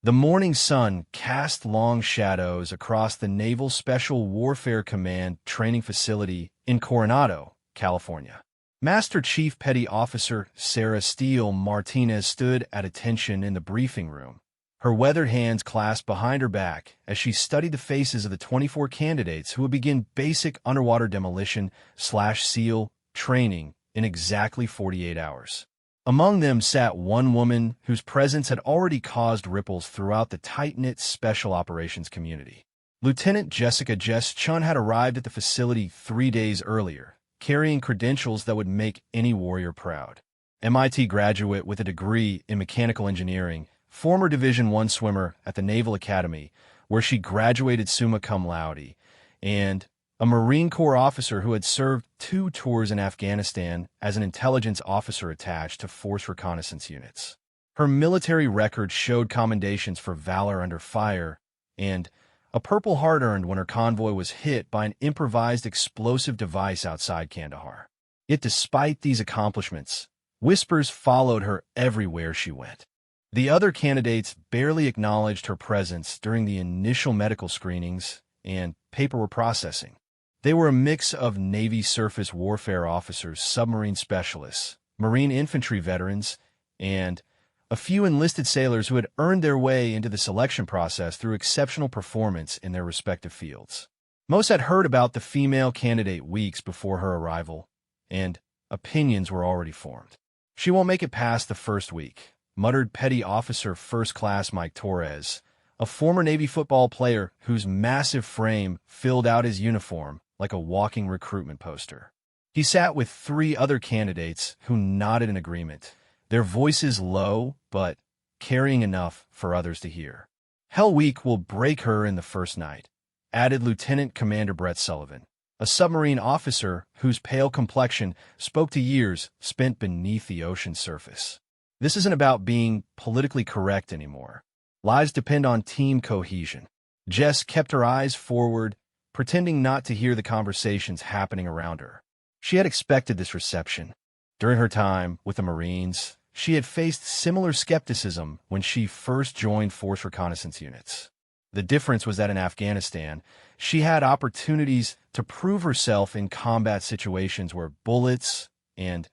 The morning sun cast long shadows across the Naval Special Warfare Command training facility in Coronado, California. Master Chief Petty Officer Sarah Steele Martinez stood at attention in the briefing room, her weathered hands clasped behind her back as she studied the faces of the 24 candidates who would begin basic underwater demolition/SEAL training in exactly 48 hours. Among them sat one woman whose presence had already caused ripples throughout the tight-knit special operations community. Lieutenant Jessica Jess Chun had arrived at the facility 3 days earlier, carrying credentials that would make any warrior proud. MIT graduate with a degree in mechanical engineering, former Division I swimmer at the Naval Academy, where she graduated summa cum laude, and a Marine Corps officer who had served 2 tours in Afghanistan as an intelligence officer attached to force reconnaissance units. Her military record showed commendations for valor under fire and a Purple Heart earned when her convoy was hit by an improvised explosive device outside Kandahar. Yet despite these accomplishments, whispers followed her everywhere she went. The other candidates barely acknowledged her presence during the initial medical screenings and paperwork processing. They were a mix of Navy surface warfare officers, submarine specialists, Marine infantry veterans, and a few enlisted sailors who had earned their way into the selection process through exceptional performance in their respective fields. Most had heard about the female candidate weeks before her arrival, and opinions were already formed. "She won't make it past the first week," muttered Petty Officer First Class Mike Torres, a former Navy football player whose massive frame filled out his uniform like a walking recruitment poster. He sat with 3 other candidates who nodded in agreement, their voices low but carrying enough for others to hear. "Hell Week will break her in the first night," added Lieutenant Commander Brett Sullivan, a submarine officer whose pale complexion spoke to years spent beneath the ocean's surface. "This isn't about being politically correct anymore. Lives depend on team cohesion." Jess kept her eyes forward, pretending not to hear the conversations happening around her. She had expected this reception. During her time with the Marines, she had faced similar skepticism when she first joined force reconnaissance units. The difference was that in Afghanistan, she had opportunities to prove herself in combat situations where bullets and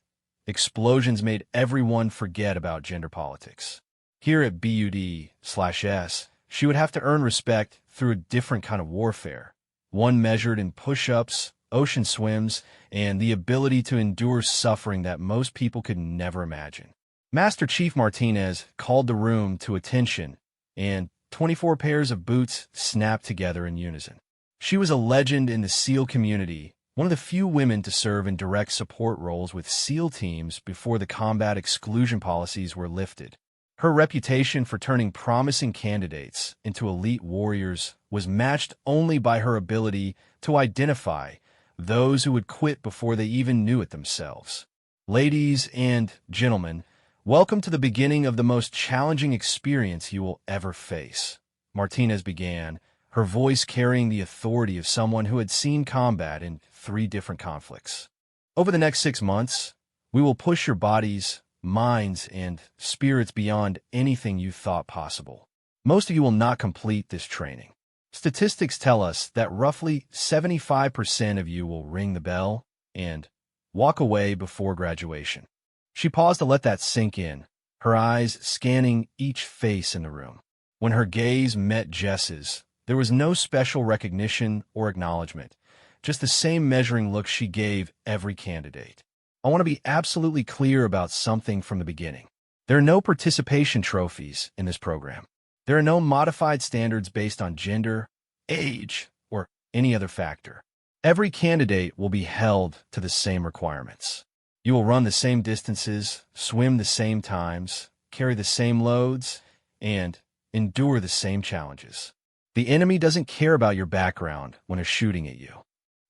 explosions made everyone forget about gender politics. Here at BUD/S, she would have to earn respect through a different kind of warfare, one measured in push-ups, ocean swims, and the ability to endure suffering that most people could never imagine. Master Chief Martinez called the room to attention, and 24 pairs of boots snapped together in unison. She was a legend in the SEAL community, one of the few women to serve in direct support roles with SEAL teams before the combat exclusion policies were lifted. Her reputation for turning promising candidates into elite warriors was matched only by her ability to identify those who would quit before they even knew it themselves. "Ladies and gentlemen, welcome to the beginning of the most challenging experience you will ever face," Martinez began, her voice carrying the authority of someone who had seen combat in 3 different conflicts. "Over the next 6 months, we will push your bodies, minds, and spirits beyond anything you thought possible. Most of you will not complete this training. Statistics tell us that roughly 75% of you will ring the bell and walk away before graduation." She paused to let that sink in, her eyes scanning each face in the room. When her gaze met Jess's, there was no special recognition or acknowledgement, just the same measuring look she gave every candidate. "I want to be absolutely clear about something from the beginning. There are no participation trophies in this program. There are no modified standards based on gender, age, or any other factor. Every candidate will be held to the same requirements. You will run the same distances, swim the same times, carry the same loads, and endure the same challenges. The enemy doesn't care about your background when they're shooting at you."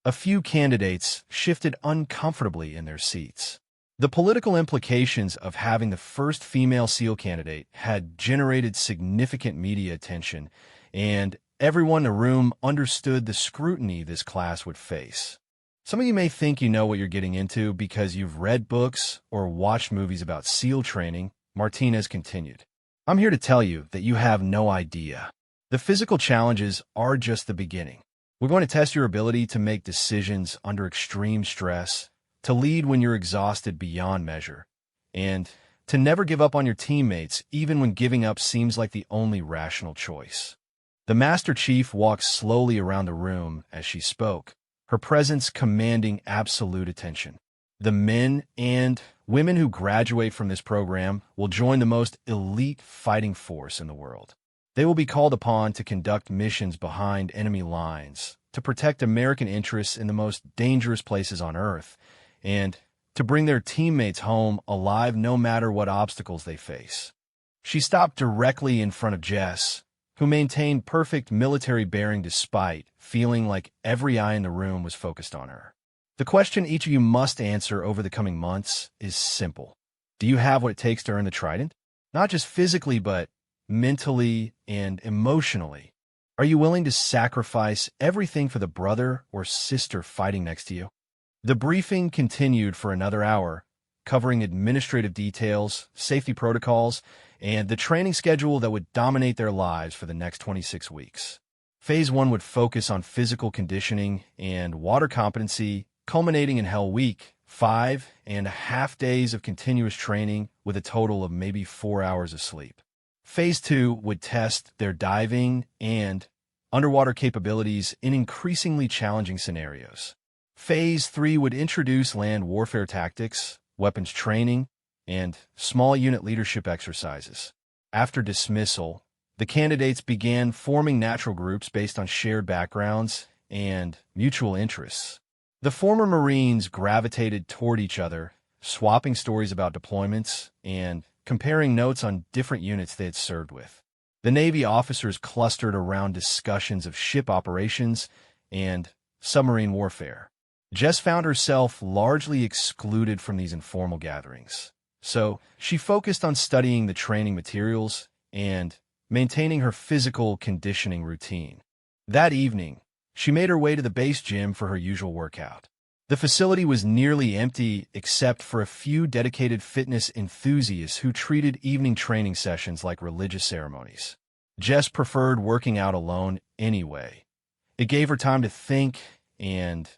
A few candidates shifted uncomfortably in their seats. The political implications of having the first female SEAL candidate had generated significant media attention, and everyone in the room understood the scrutiny this class would face. Some of you may think you know what you're getting into because you've read books or watched movies about SEAL training, Martinez continued. I'm here to tell you that you have no idea. The physical challenges are just the beginning. We're going to test your ability to make decisions under extreme stress, to lead when you're exhausted beyond measure, and to never give up on your teammates even when giving up seems like the only rational choice. The Master Chief walked slowly around the room as she spoke, her presence commanding absolute attention. The men and women who graduate from this program will join the most elite fighting force in the world. They will be called upon to conduct missions behind enemy lines, to protect American interests in the most dangerous places on Earth, and to bring their teammates home alive no matter what obstacles they face. She stopped directly in front of Jess, who maintained perfect military bearing despite feeling like every eye in the room was focused on her. The question each of you must answer over the coming months is simple. Do you have what it takes to earn the Trident? Not just physically, but mentally and emotionally. Are you willing to sacrifice everything for the brother or sister fighting next to you? The briefing continued for another hour, covering administrative details, safety protocols, and the training schedule that would dominate their lives for the next 26 weeks. Phase 1 would focus on physical conditioning and water competency, culminating in Hell Week, 5.5 days of continuous training with a total of maybe 4 hours of sleep. Phase 2 would test their diving and underwater capabilities in increasingly challenging scenarios. Phase 3 would introduce land warfare tactics, weapons training, and small unit leadership exercises. After dismissal, the candidates began forming natural groups based on shared backgrounds and mutual interests. The former Marines gravitated toward each other, swapping stories about deployments and comparing notes on different units they had served with. The Navy officers clustered around discussions of ship operations and submarine warfare. Jess found herself largely excluded from these informal gatherings, so she focused on studying the training materials and maintaining her physical conditioning routine. That evening, she made her way to the base gym for her usual workout. The facility was nearly empty except for a few dedicated fitness enthusiasts who treated evening training sessions like religious ceremonies. Jess preferred working out alone anyway. It gave her time to think and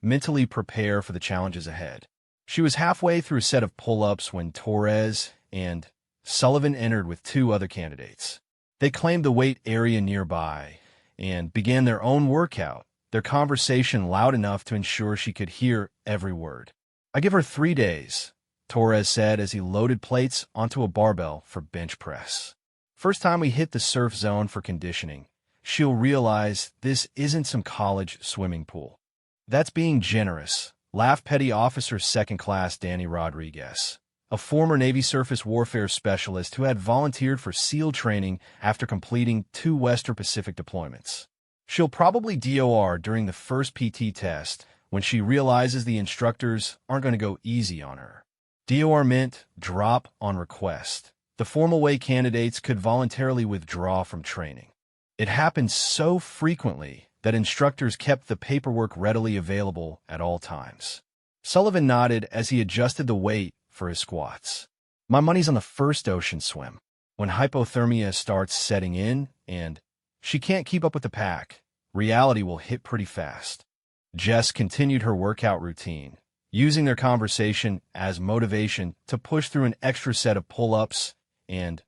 mentally prepare for the challenges ahead. She was halfway through a set of pull-ups when Torres and Sullivan entered with 2 other candidates. They claimed the weight area nearby and began their own workout, their conversation loud enough to ensure she could hear every word. "I give her 3 days," Torres said as he loaded plates onto a barbell for bench press. "First time we hit the surf zone for conditioning, she'll realize this isn't some college swimming pool." "That's being generous," laughed Petty Officer Second Class Danny Rodriguez, a former Navy surface warfare specialist who had volunteered for SEAL training after completing 2 Western Pacific deployments. "She'll probably DOR during the first PT test when she realizes the instructors aren't going to go easy on her." DOR meant drop on request. The formal way candidates could voluntarily withdraw from training. It happened so frequently that instructors kept the paperwork readily available at all times. Sullivan nodded as he adjusted the weight for his squats. "My money's on the first ocean swim, when hypothermia starts setting in and she can't keep up with the pack. Reality will hit pretty fast." Jess continued her workout routine, using their conversation as motivation to push through an extra set of pull-ups and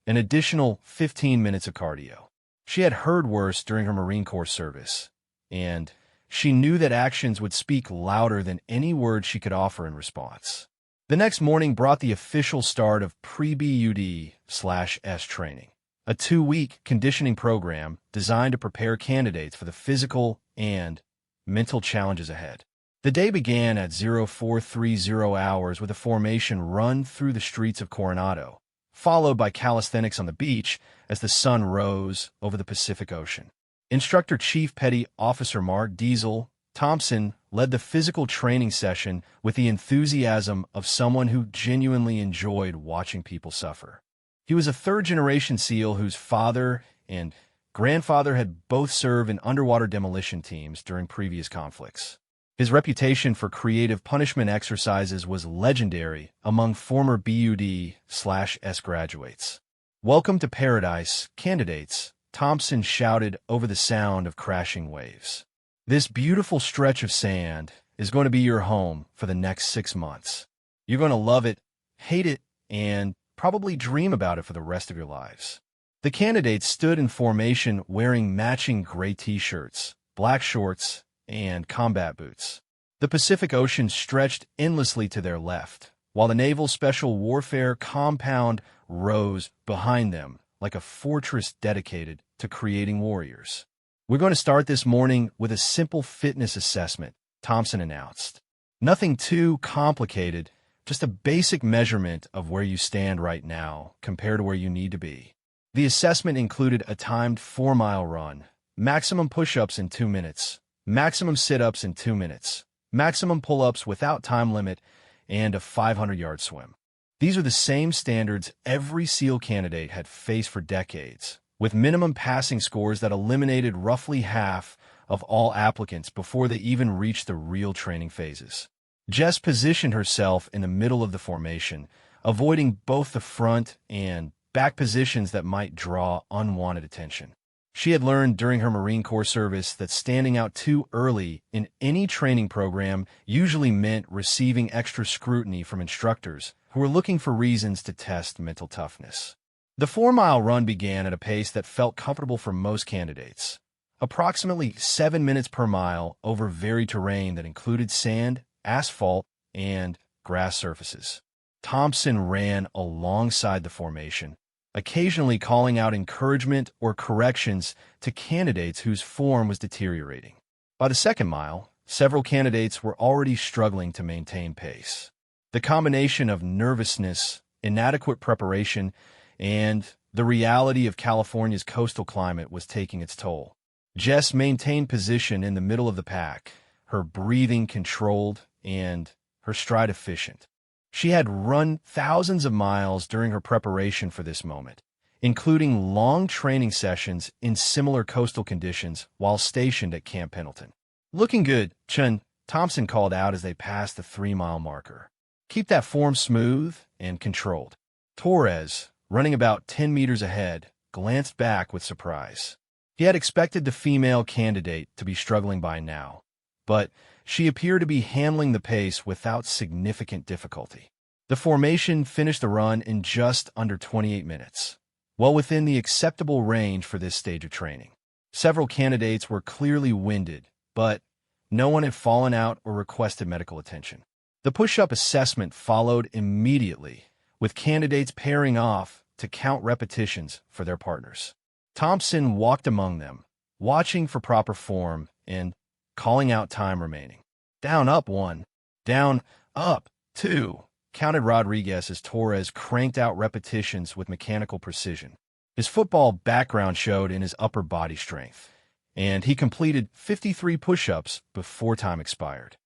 an additional 15 minutes of cardio. She had heard worse during her Marine Corps service, and she knew that actions would speak louder than any words she could offer in response. The next morning brought the official start of pre-BUD/S training, a 2-week conditioning program designed to prepare candidates for the physical and mental challenges ahead. The day began at 0430 hours with a formation run through the streets of Coronado, followed by calisthenics on the beach as the sun rose over the Pacific Ocean. Instructor Chief Petty Officer Mark Diesel Thompson led the physical training session with the enthusiasm of someone who genuinely enjoyed watching people suffer. He was a 3rd-generation SEAL whose father and grandfather had both served in underwater demolition teams during previous conflicts. His reputation for creative punishment exercises was legendary among former BUD/S graduates. "Welcome to paradise, candidates," Thompson shouted over the sound of crashing waves. "This beautiful stretch of sand is going to be your home for the next 6 months. You're going to love it, hate it, and probably dream about it for the rest of your lives." The candidates stood in formation wearing matching gray t-shirts, black shorts, and combat boots. The Pacific Ocean stretched endlessly to their left, while the Naval Special Warfare compound rose behind them like a fortress dedicated to creating warriors. "We're going to start this morning with a simple fitness assessment," Thompson announced. "Nothing too complicated, just a basic measurement of where you stand right now compared to where you need to be." The assessment included a timed 4-mile run, maximum push-ups in 2 minutes, maximum sit-ups in 2 minutes, maximum pull-ups without time limit, and a 500-yard swim. These are the same standards every SEAL candidate had faced for decades, with minimum passing scores that eliminated roughly half of all applicants before they even reached the real training phases. Jess positioned herself in the middle of the formation, avoiding both the front and back positions that might draw unwanted attention. She had learned during her Marine Corps service that standing out too early in any training program usually meant receiving extra scrutiny from instructors who were looking for reasons to test mental toughness. The 4-mile run began at a pace that felt comfortable for most candidates, approximately 7 minutes per mile over varied terrain that included sand, asphalt, and grass surfaces. Thompson ran alongside the formation, occasionally calling out encouragement or corrections to candidates whose form was deteriorating. By the second mile, several candidates were already struggling to maintain pace. The combination of nervousness, inadequate preparation, and the reality of California's coastal climate was taking its toll. Jess maintained position in the middle of the pack, her breathing controlled and her stride efficient. She had run thousands of miles during her preparation for this moment, including long training sessions in similar coastal conditions while stationed at Camp Pendleton. "Looking good, Chun," Thompson called out as they passed the 3-mile marker. "Keep that form smooth and controlled." Torres, running about 10 meters ahead, glanced back with surprise. He had expected the female candidate to be struggling by now, but she appeared to be handling the pace without significant difficulty. The formation finished the run in just under 28 minutes, well within the acceptable range for this stage of training. Several candidates were clearly winded, but no one had fallen out or requested medical attention. The push-up assessment followed immediately, with candidates pairing off to count repetitions for their partners. Thompson walked among them, watching for proper form and calling out time remaining. "Down, up, 1. Down, up, 2. Counted Rodriguez as Torres cranked out repetitions with mechanical precision. His football background showed in his upper body strength, and he completed 53 push-ups before time expired.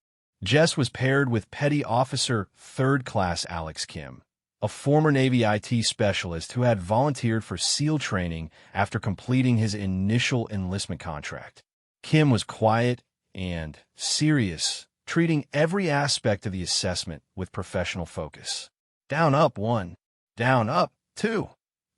Jess was paired with Petty Officer 3rd Class Alex Kim, a former Navy IT specialist who had volunteered for SEAL training after completing his initial enlistment contract. Kim was quiet and serious, treating every aspect of the assessment with professional focus. "Down, up, 1. Down, up, 2.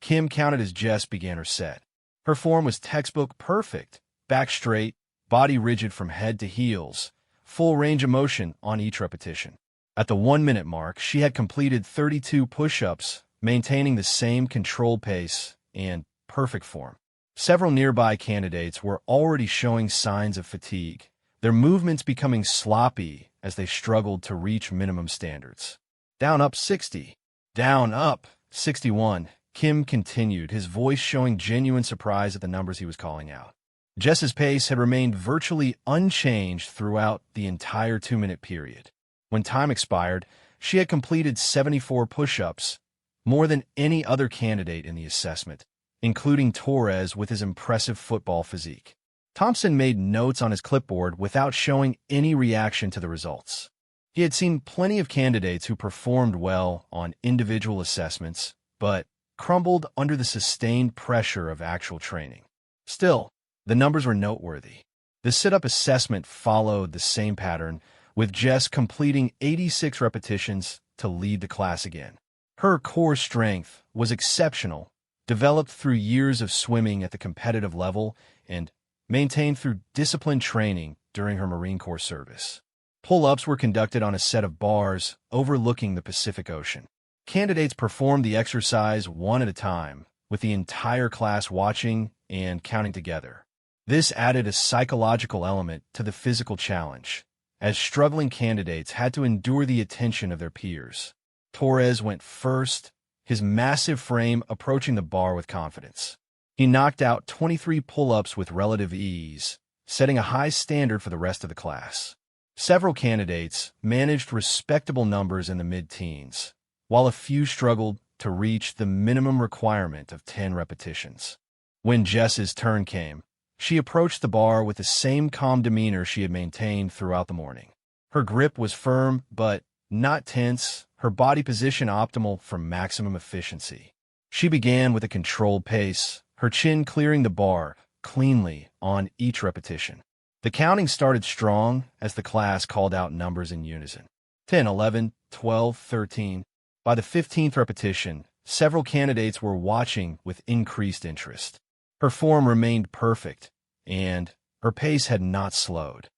Kim counted as Jess began her set. Her form was textbook perfect, back straight, body rigid from head to heels, full range of motion on each repetition. At the 1-minute mark, she had completed 32 push-ups, maintaining the same controlled pace and perfect form. Several nearby candidates were already showing signs of fatigue, their movements becoming sloppy as they struggled to reach minimum standards. "Down, up, 60. Down, up, 61. Kim continued, his voice showing genuine surprise at the numbers he was calling out. Jess's pace had remained virtually unchanged throughout the entire 2-minute period. When time expired, she had completed 74 push-ups, more than any other candidate in the assessment, including Torres with his impressive football physique. Thompson made notes on his clipboard without showing any reaction to the results. He had seen plenty of candidates who performed well on individual assessments, but crumbled under the sustained pressure of actual training. Still, the numbers were noteworthy. The sit-up assessment followed the same pattern, with Jess completing 86 repetitions to lead the class again. Her core strength was exceptional, developed through years of swimming at the competitive level and maintained through disciplined training during her Marine Corps service. Pull-ups were conducted on a set of bars overlooking the Pacific Ocean. Candidates performed the exercise one at a time, with the entire class watching and counting together. This added a psychological element to the physical challenge, as struggling candidates had to endure the attention of their peers. Torres went first, his massive frame approaching the bar with confidence. He knocked out 23 pull-ups with relative ease, setting a high standard for the rest of the class. Several candidates managed respectable numbers in the mid-teens, while a few struggled to reach the minimum requirement of 10 repetitions. When Jess's turn came, she approached the bar with the same calm demeanor she had maintained throughout the morning. Her grip was firm but not tense, her body position optimal for maximum efficiency. She began with a controlled pace, her chin clearing the bar cleanly on each repetition. The counting started strong as the class called out numbers in unison. 10, 11, 12, 13. By the 15th repetition, several candidates were watching with increased interest. Her form remained perfect, and her pace had not slowed.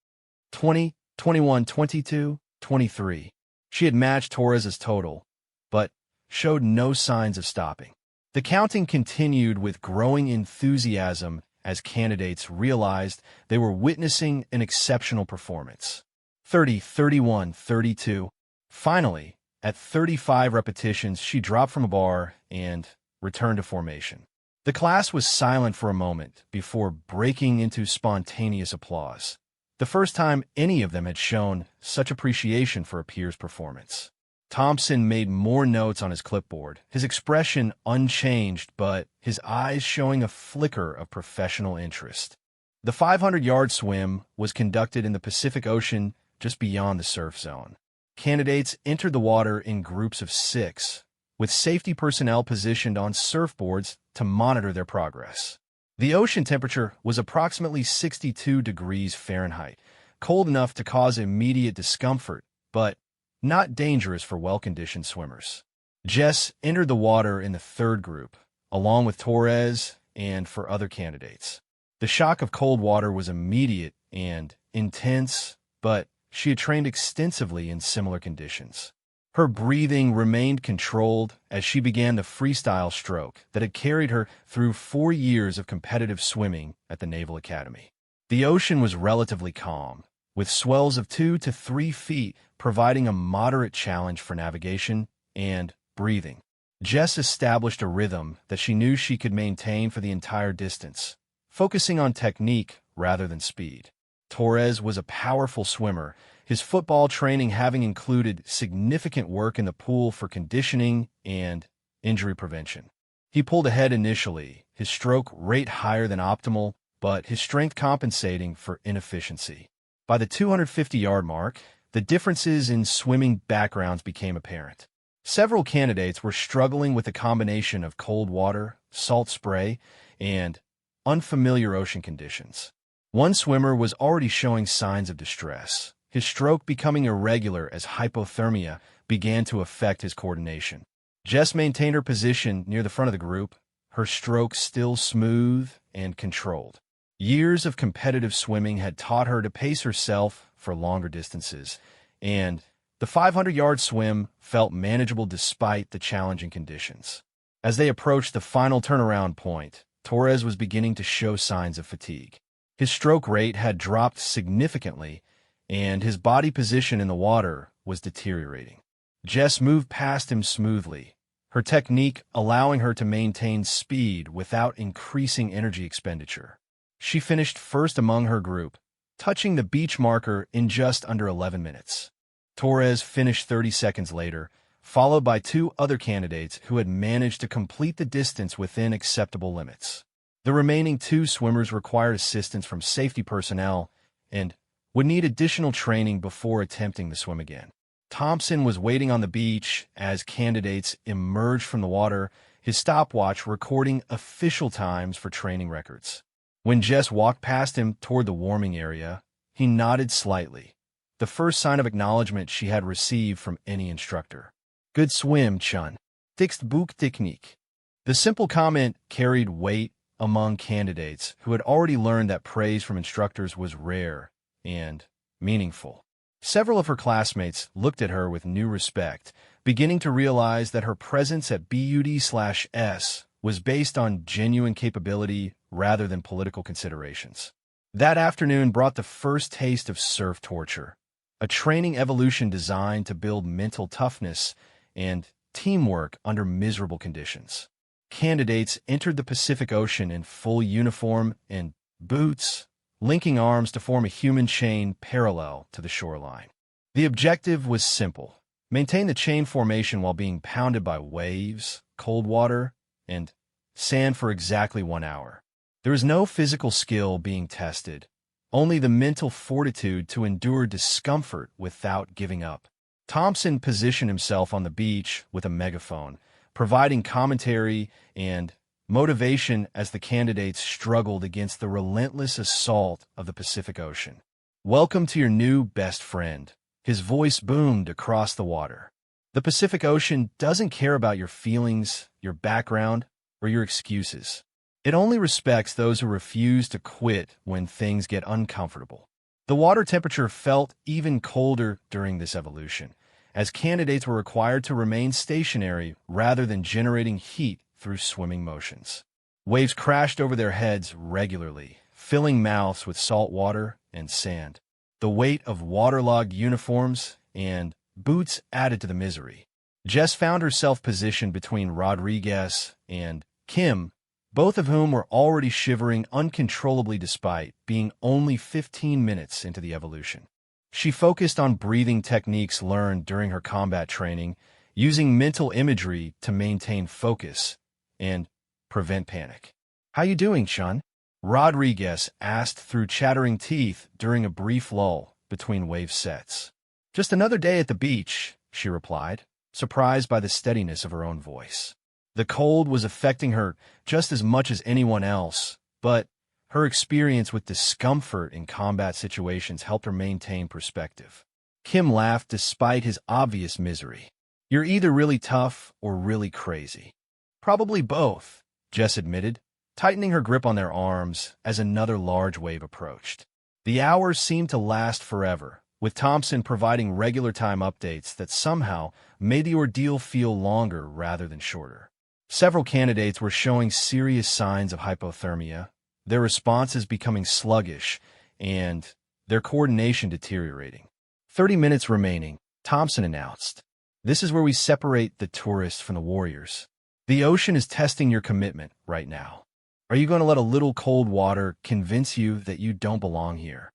20, 21, 22, 23. She had matched Torres's total, but showed no signs of stopping. The counting continued with growing enthusiasm as candidates realized they were witnessing an exceptional performance. 30, 31, 32. Finally, at 35 repetitions, she dropped from a bar and returned to formation. The class was silent for a moment before breaking into spontaneous applause, the first time any of them had shown such appreciation for a peer's performance. Thompson made more notes on his clipboard, his expression unchanged, but his eyes showing a flicker of professional interest. The 500-yard swim was conducted in the Pacific Ocean just beyond the surf zone. Candidates entered the water in groups of 6, with safety personnel positioned on surfboards to monitor their progress. The ocean temperature was approximately 62 degrees Fahrenheit, cold enough to cause immediate discomfort, but not dangerous for well-conditioned swimmers. Jess entered the water in the third group, along with Torres and for other candidates. The shock of cold water was immediate and intense, but she had trained extensively in similar conditions. Her breathing remained controlled as she began the freestyle stroke that had carried her through 4 years of competitive swimming at the Naval Academy. The ocean was relatively calm, with swells of 2 to 3 feet providing a moderate challenge for navigation and breathing. Jess established a rhythm that she knew she could maintain for the entire distance, focusing on technique rather than speed. Torres was a powerful swimmer, his football training having included significant work in the pool for conditioning and injury prevention. He pulled ahead initially, his stroke rate higher than optimal, but his strength compensating for inefficiency. By the 250-yard mark, the differences in swimming backgrounds became apparent. Several candidates were struggling with a combination of cold water, salt spray, and unfamiliar ocean conditions. One swimmer was already showing signs of distress, his stroke becoming irregular as hypothermia began to affect his coordination. Jess maintained her position near the front of the group, her stroke still smooth and controlled. Years of competitive swimming had taught her to pace herself for longer distances, and the 500-yard swim felt manageable despite the challenging conditions. As they approached the final turnaround point, Torres was beginning to show signs of fatigue. His stroke rate had dropped significantly, and his body position in the water was deteriorating. Jess moved past him smoothly, her technique allowing her to maintain speed without increasing energy expenditure. She finished first among her group, touching the beach marker in just under 11 minutes. Torres finished 30 seconds later, followed by 2 other candidates who had managed to complete the distance within acceptable limits. The remaining 2 swimmers required assistance from safety personnel and would need additional training before attempting the swim again. Thompson was waiting on the beach as candidates emerged from the water, his stopwatch recording official times for training records. When Jess walked past him toward the warming area, he nodded slightly, the first sign of acknowledgement she had received from any instructor. Good swim, Chun. Dixt book technique. The simple comment carried weight among candidates who had already learned that praise from instructors was rare and meaningful. Several of her classmates looked at her with new respect, beginning to realize that her presence at BUD/S was based on genuine capability rather than political considerations. That afternoon brought the first taste of surf torture, a training evolution designed to build mental toughness and teamwork under miserable conditions. Candidates entered the Pacific Ocean in full uniform and boots, linking arms to form a human chain parallel to the shoreline. The objective was simple: maintain the chain formation while being pounded by waves, cold water, and sand for exactly 1 hour. There was no physical skill being tested, only the mental fortitude to endure discomfort without giving up. Thompson positioned himself on the beach with a megaphone, providing commentary and motivation as the candidates struggled against the relentless assault of the Pacific Ocean. "Welcome to your new best friend," his voice boomed across the water. "The Pacific Ocean doesn't care about your feelings, your background, or your excuses. It only respects those who refuse to quit when things get uncomfortable." The water temperature felt even colder during this evolution, as candidates were required to remain stationary rather than generating heat through swimming motions. Waves crashed over their heads regularly, filling mouths with salt water and sand. The weight of waterlogged uniforms and boots added to the misery. Jess found herself positioned between Rodriguez and Kim, both of whom were already shivering uncontrollably despite being only 15 minutes into the evolution. She focused on breathing techniques learned during her combat training, using mental imagery to maintain focus and prevent panic. "How you doing, Sean?" Rodriguez asked through chattering teeth during a brief lull between wave sets. "Just another day at the beach," she replied, surprised by the steadiness of her own voice. The cold was affecting her just as much as anyone else, but her experience with discomfort in combat situations helped her maintain perspective. Kim laughed despite his obvious misery. "You're either really tough or really crazy." "Probably both," Jess admitted, tightening her grip on their arms as another large wave approached. The hours seemed to last forever, with Thompson providing regular time updates that somehow made the ordeal feel longer rather than shorter. Several candidates were showing serious signs of hypothermia, their responses becoming sluggish, and their coordination deteriorating. 30 minutes remaining, Thompson announced. "This is where we separate the tourists from the warriors. The ocean is testing your commitment right now. Are you going to let a little cold water convince you that you don't belong here?"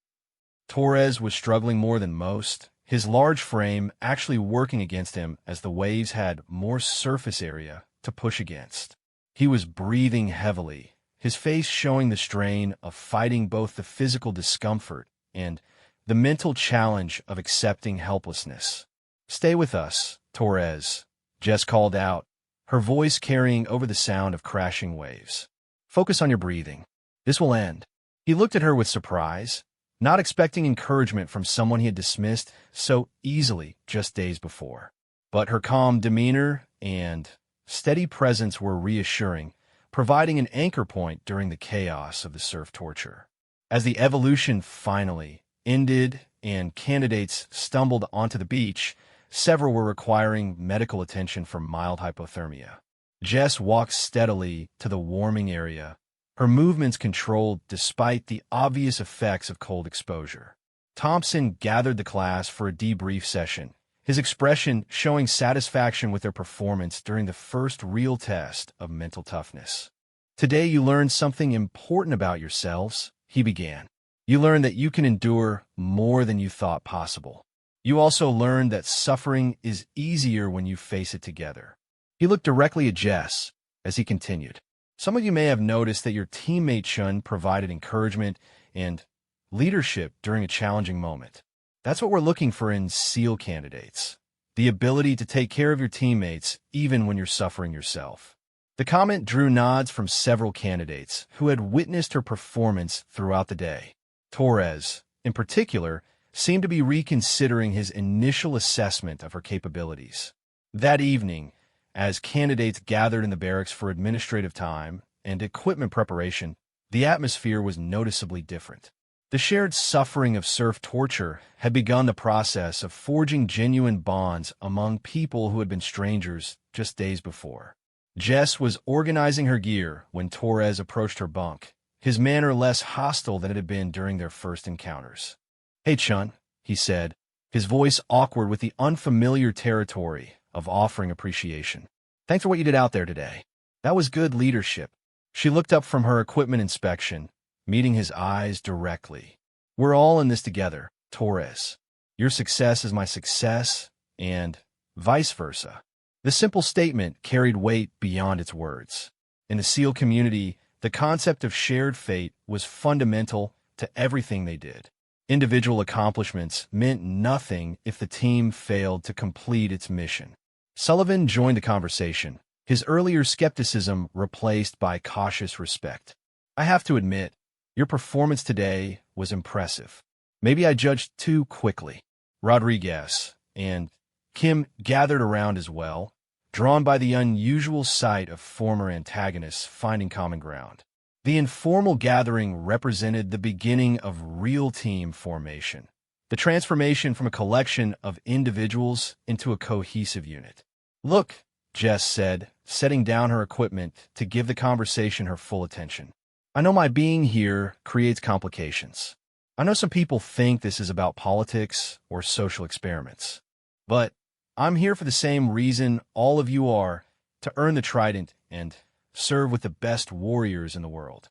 Torres was struggling more than most, his large frame actually working against him as the waves had more surface area to push against. He was breathing heavily, his face showing the strain of fighting both the physical discomfort and the mental challenge of accepting helplessness. "Stay with us, Torres," Jess called out, her voice carrying over the sound of crashing waves. "Focus on your breathing. This will end." He looked at her with surprise, not expecting encouragement from someone he had dismissed so easily just days before. But her calm demeanor and steady presence were reassuring, providing an anchor point during the chaos of the surf torture. As the evolution finally ended and candidates stumbled onto the beach, several were requiring medical attention for mild hypothermia. Jess walked steadily to the warming area, her movements controlled despite the obvious effects of cold exposure. Thompson gathered the class for a debrief session, his expression showing satisfaction with their performance during the first real test of mental toughness. "Today you learned something important about yourselves," he began. "You learned that you can endure more than you thought possible. You also learned that suffering is easier when you face it together." He looked directly at Jess as he continued. "Some of you may have noticed that your teammate Shun provided encouragement and leadership during a challenging moment. That's what we're looking for in SEAL candidates, the ability to take care of your teammates even when you're suffering yourself." The comment drew nods from several candidates who had witnessed her performance throughout the day. Torres, in particular, seemed to be reconsidering his initial assessment of her capabilities. That evening, As candidates gathered in the barracks for administrative time and equipment preparation, the atmosphere was noticeably different. The shared suffering of serf torture had begun the process of forging genuine bonds among people who had been strangers just days before. Jess was organizing her gear when Torres approached her bunk, his manner less hostile than it had been during their first encounters. "Hey, Chun," he said, his voice awkward with the unfamiliar territory of offering appreciation. "Thanks for what you did out there today. That was good leadership." She looked up from her equipment inspection, meeting his eyes directly. "We're all in this together, Torres. Your success is my success, and vice versa." The simple statement carried weight beyond its words. In the SEAL community, the concept of shared fate was fundamental to everything they did. Individual accomplishments meant nothing if the team failed to complete its mission. Sullivan joined the conversation, his earlier skepticism replaced by cautious respect. "I have to admit, your performance today was impressive. Maybe I judged too quickly." Rodriguez and Kim gathered around as well, drawn by the unusual sight of former antagonists finding common ground. The informal gathering represented the beginning of real team formation, the transformation from a collection of individuals into a cohesive unit. "Look," Jess said, setting down her equipment to give the conversation her full attention. "I know my being here creates complications. I know some people think this is about politics or social experiments. But I'm here for the same reason all of you are, to earn the trident and serve with the best warriors in the world."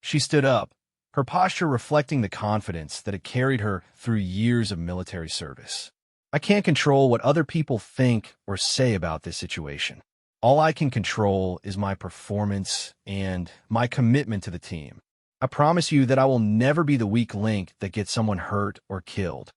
She stood up, her posture reflecting the confidence that had carried her through years of military service. "I can't control what other people think or say about this situation. All I can control is my performance and my commitment to the team. I promise you that I will never be the weak link that gets someone hurt or killed."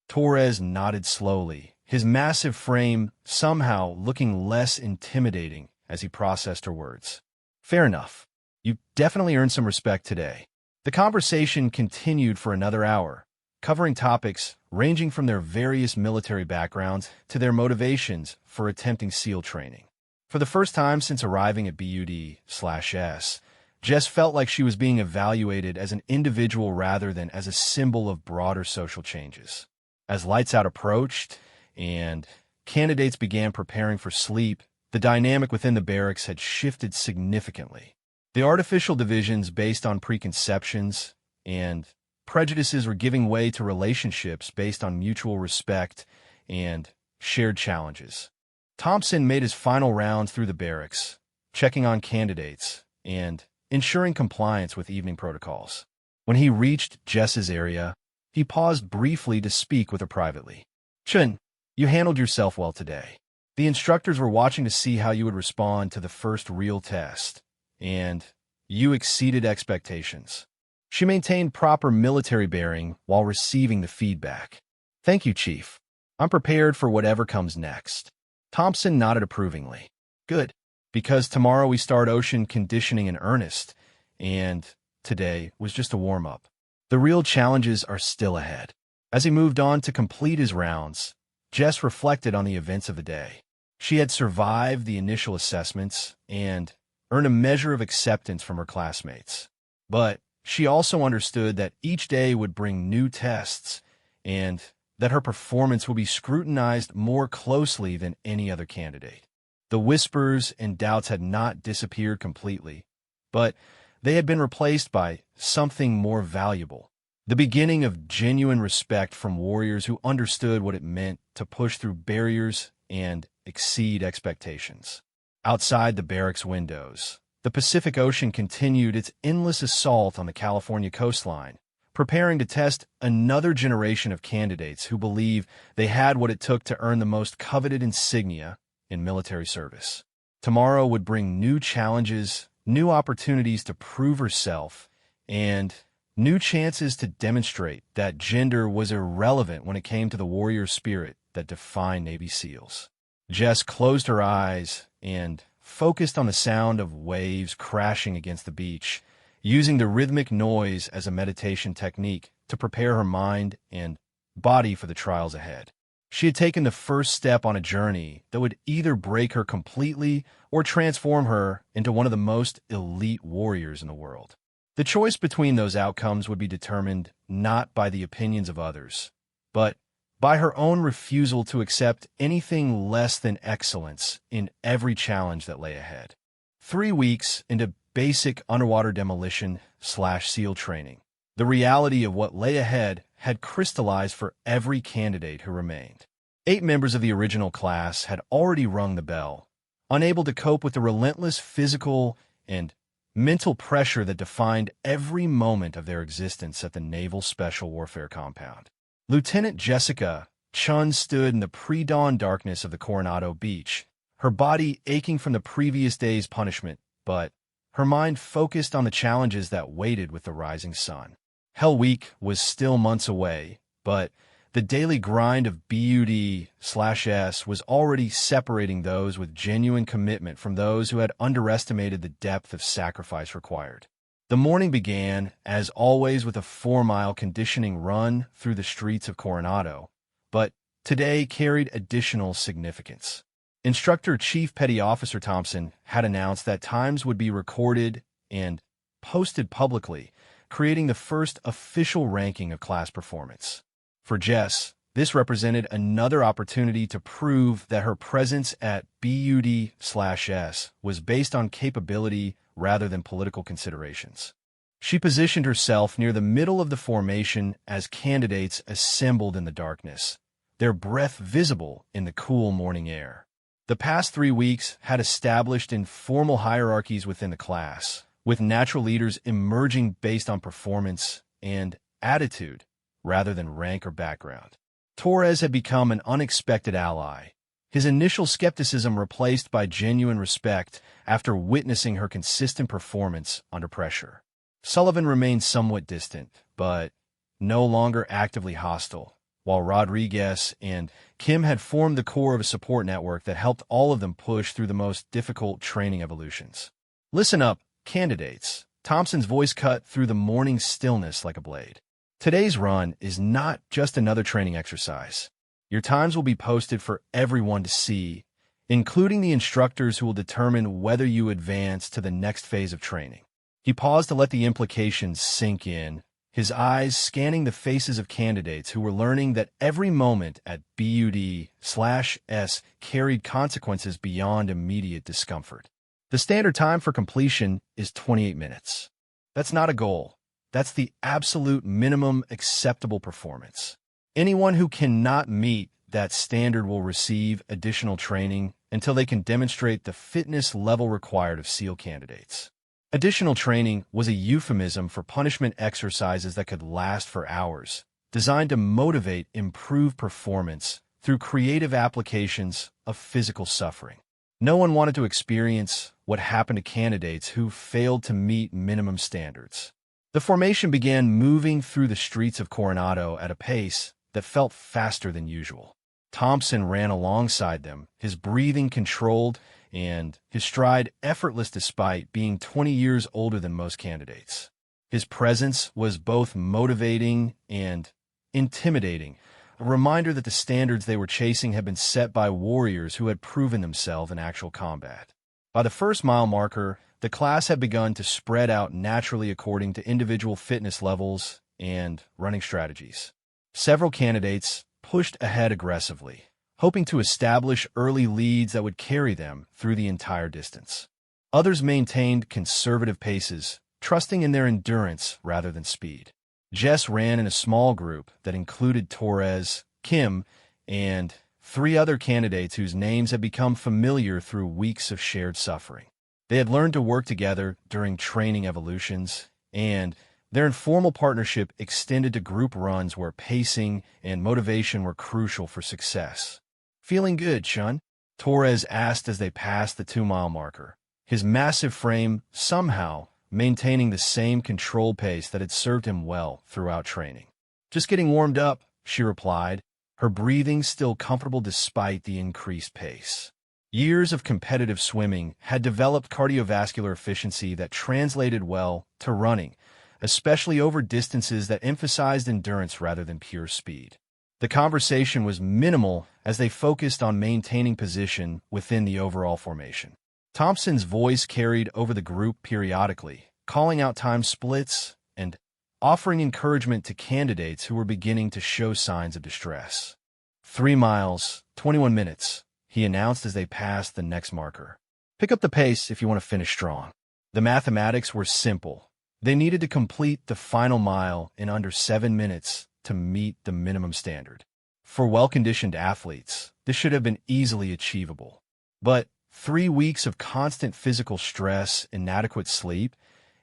Torres nodded slowly, his massive frame somehow looking less intimidating as he processed her words. "Fair enough. You definitely earned some respect today." The conversation continued for another hour, covering topics ranging from their various military backgrounds to their motivations for attempting SEAL training. For the first time since arriving at BUD/S, Jess felt like she was being evaluated as an individual rather than as a symbol of broader social changes. As lights out approached and candidates began preparing for sleep, the dynamic within the barracks had shifted significantly. The artificial divisions based on preconceptions and prejudices were giving way to relationships based on mutual respect and shared challenges. Thompson made his final rounds through the barracks, checking on candidates and ensuring compliance with evening protocols. When he reached Jess's area, he paused briefly to speak with her privately. "Chun, you handled yourself well today. The instructors were watching to see how you would respond to the first real test, and you exceeded expectations." She maintained proper military bearing while receiving the feedback. "Thank you, Chief. I'm prepared for whatever comes next." Thompson nodded approvingly. "Good, because tomorrow we start ocean conditioning in earnest, and today was just a warm-up. The real challenges are still ahead." As he moved on to complete his rounds, Jess reflected on the events of the day. She had survived the initial assessments and earned a measure of acceptance from her classmates. But she also understood that each day would bring new tests and that her performance would be scrutinized more closely than any other candidate. The whispers and doubts had not disappeared completely, but they had been replaced by something more valuable. The beginning of genuine respect from warriors who understood what it meant to push through barriers and exceed expectations. Outside the barracks windows, the Pacific Ocean continued its endless assault on the California coastline, preparing to test another generation of candidates who believe they had what it took to earn the most coveted insignia in military service. Tomorrow would bring new challenges, new opportunities to prove herself, and new chances to demonstrate that gender was irrelevant when it came to the warrior spirit that defined Navy SEALs. Jess closed her eyes and focused on the sound of waves crashing against the beach, using the rhythmic noise as a meditation technique to prepare her mind and body for the trials ahead. She had taken the first step on a journey that would either break her completely or transform her into one of the most elite warriors in the world. The choice between those outcomes would be determined not by the opinions of others, but by her own refusal to accept anything less than excellence in every challenge that lay ahead. 3 weeks into basic underwater demolition/SEAL training, the reality of what lay ahead had crystallized for every candidate who remained. 8 members of the original class had already rung the bell, unable to cope with the relentless physical and mental pressure that defined every moment of their existence at the Naval Special Warfare Compound. Lieutenant Jessica Chun stood in the pre-dawn darkness of the Coronado Beach, her body aching from the previous day's punishment, but her mind focused on the challenges that waited with the rising sun. Hell Week was still months away, but the daily grind of BUD/S was already separating those with genuine commitment from those who had underestimated the depth of sacrifice required. The morning began, as always, with a 4-mile conditioning run through the streets of Coronado, but today carried additional significance. Instructor Chief Petty Officer Thompson had announced that times would be recorded and posted publicly, creating the first official ranking of class performance. For Jess, this represented another opportunity to prove that her presence at BUD/S was based on capability rather than political considerations. She positioned herself near the middle of the formation as candidates assembled in the darkness, their breath visible in the cool morning air. The past 3 weeks had established informal hierarchies within the class, with natural leaders emerging based on performance and attitude rather than rank or background. Torres had become an unexpected ally, his initial skepticism replaced by genuine respect after witnessing her consistent performance under pressure. Sullivan remained somewhat distant, but no longer actively hostile, while Rodriguez and Kim had formed the core of a support network that helped all of them push through the most difficult training evolutions. "Listen up, candidates," Thompson's voice cut through the morning stillness like a blade. "Today's run is not just another training exercise. Your times will be posted for everyone to see, including the instructors who will determine whether you advance to the next phase of training." He paused to let the implications sink in, his eyes scanning the faces of candidates who were learning that every moment at BUD/S carried consequences beyond immediate discomfort. The standard time for completion is 28 minutes. That's not a goal. That's the absolute minimum acceptable performance. Anyone who cannot meet that standard will receive additional training until they can demonstrate the fitness level required of SEAL candidates. Additional training was a euphemism for punishment exercises that could last for hours, designed to motivate improved performance through creative applications of physical suffering. No one wanted to experience what happened to candidates who failed to meet minimum standards. The formation began moving through the streets of Coronado at a pace that felt faster than usual. Thompson ran alongside them, his breathing controlled and his stride effortless despite being 20 years older than most candidates. His presence was both motivating and intimidating, a reminder that the standards they were chasing had been set by warriors who had proven themselves in actual combat. By the first mile marker, the class had begun to spread out naturally according to individual fitness levels and running strategies. Several candidates pushed ahead aggressively, hoping to establish early leads that would carry them through the entire distance. Others maintained conservative paces, trusting in their endurance rather than speed. Jess ran in a small group that included Torres, Kim, and 3 other candidates whose names had become familiar through weeks of shared suffering. They had learned to work together during training evolutions, and their informal partnership extended to group runs where pacing and motivation were crucial for success. "Feeling good, Chun?" Torres asked as they passed the 2-mile marker, his massive frame somehow maintaining the same controlled pace that had served him well throughout training. "Just getting warmed up," she replied, her breathing still comfortable despite the increased pace. Years of competitive swimming had developed cardiovascular efficiency that translated well to running, especially over distances that emphasized endurance rather than pure speed. The conversation was minimal as they focused on maintaining position within the overall formation. Thompson's voice carried over the group periodically, calling out time splits and offering encouragement to candidates who were beginning to show signs of distress. 3 miles, 21 minutes, he announced as they passed the next marker. Pick up the pace if you want to finish strong. The mathematics were simple. They needed to complete the final mile in under 7 minutes to meet the minimum standard. For well-conditioned athletes, this should have been easily achievable. But 3 weeks of constant physical stress, inadequate sleep,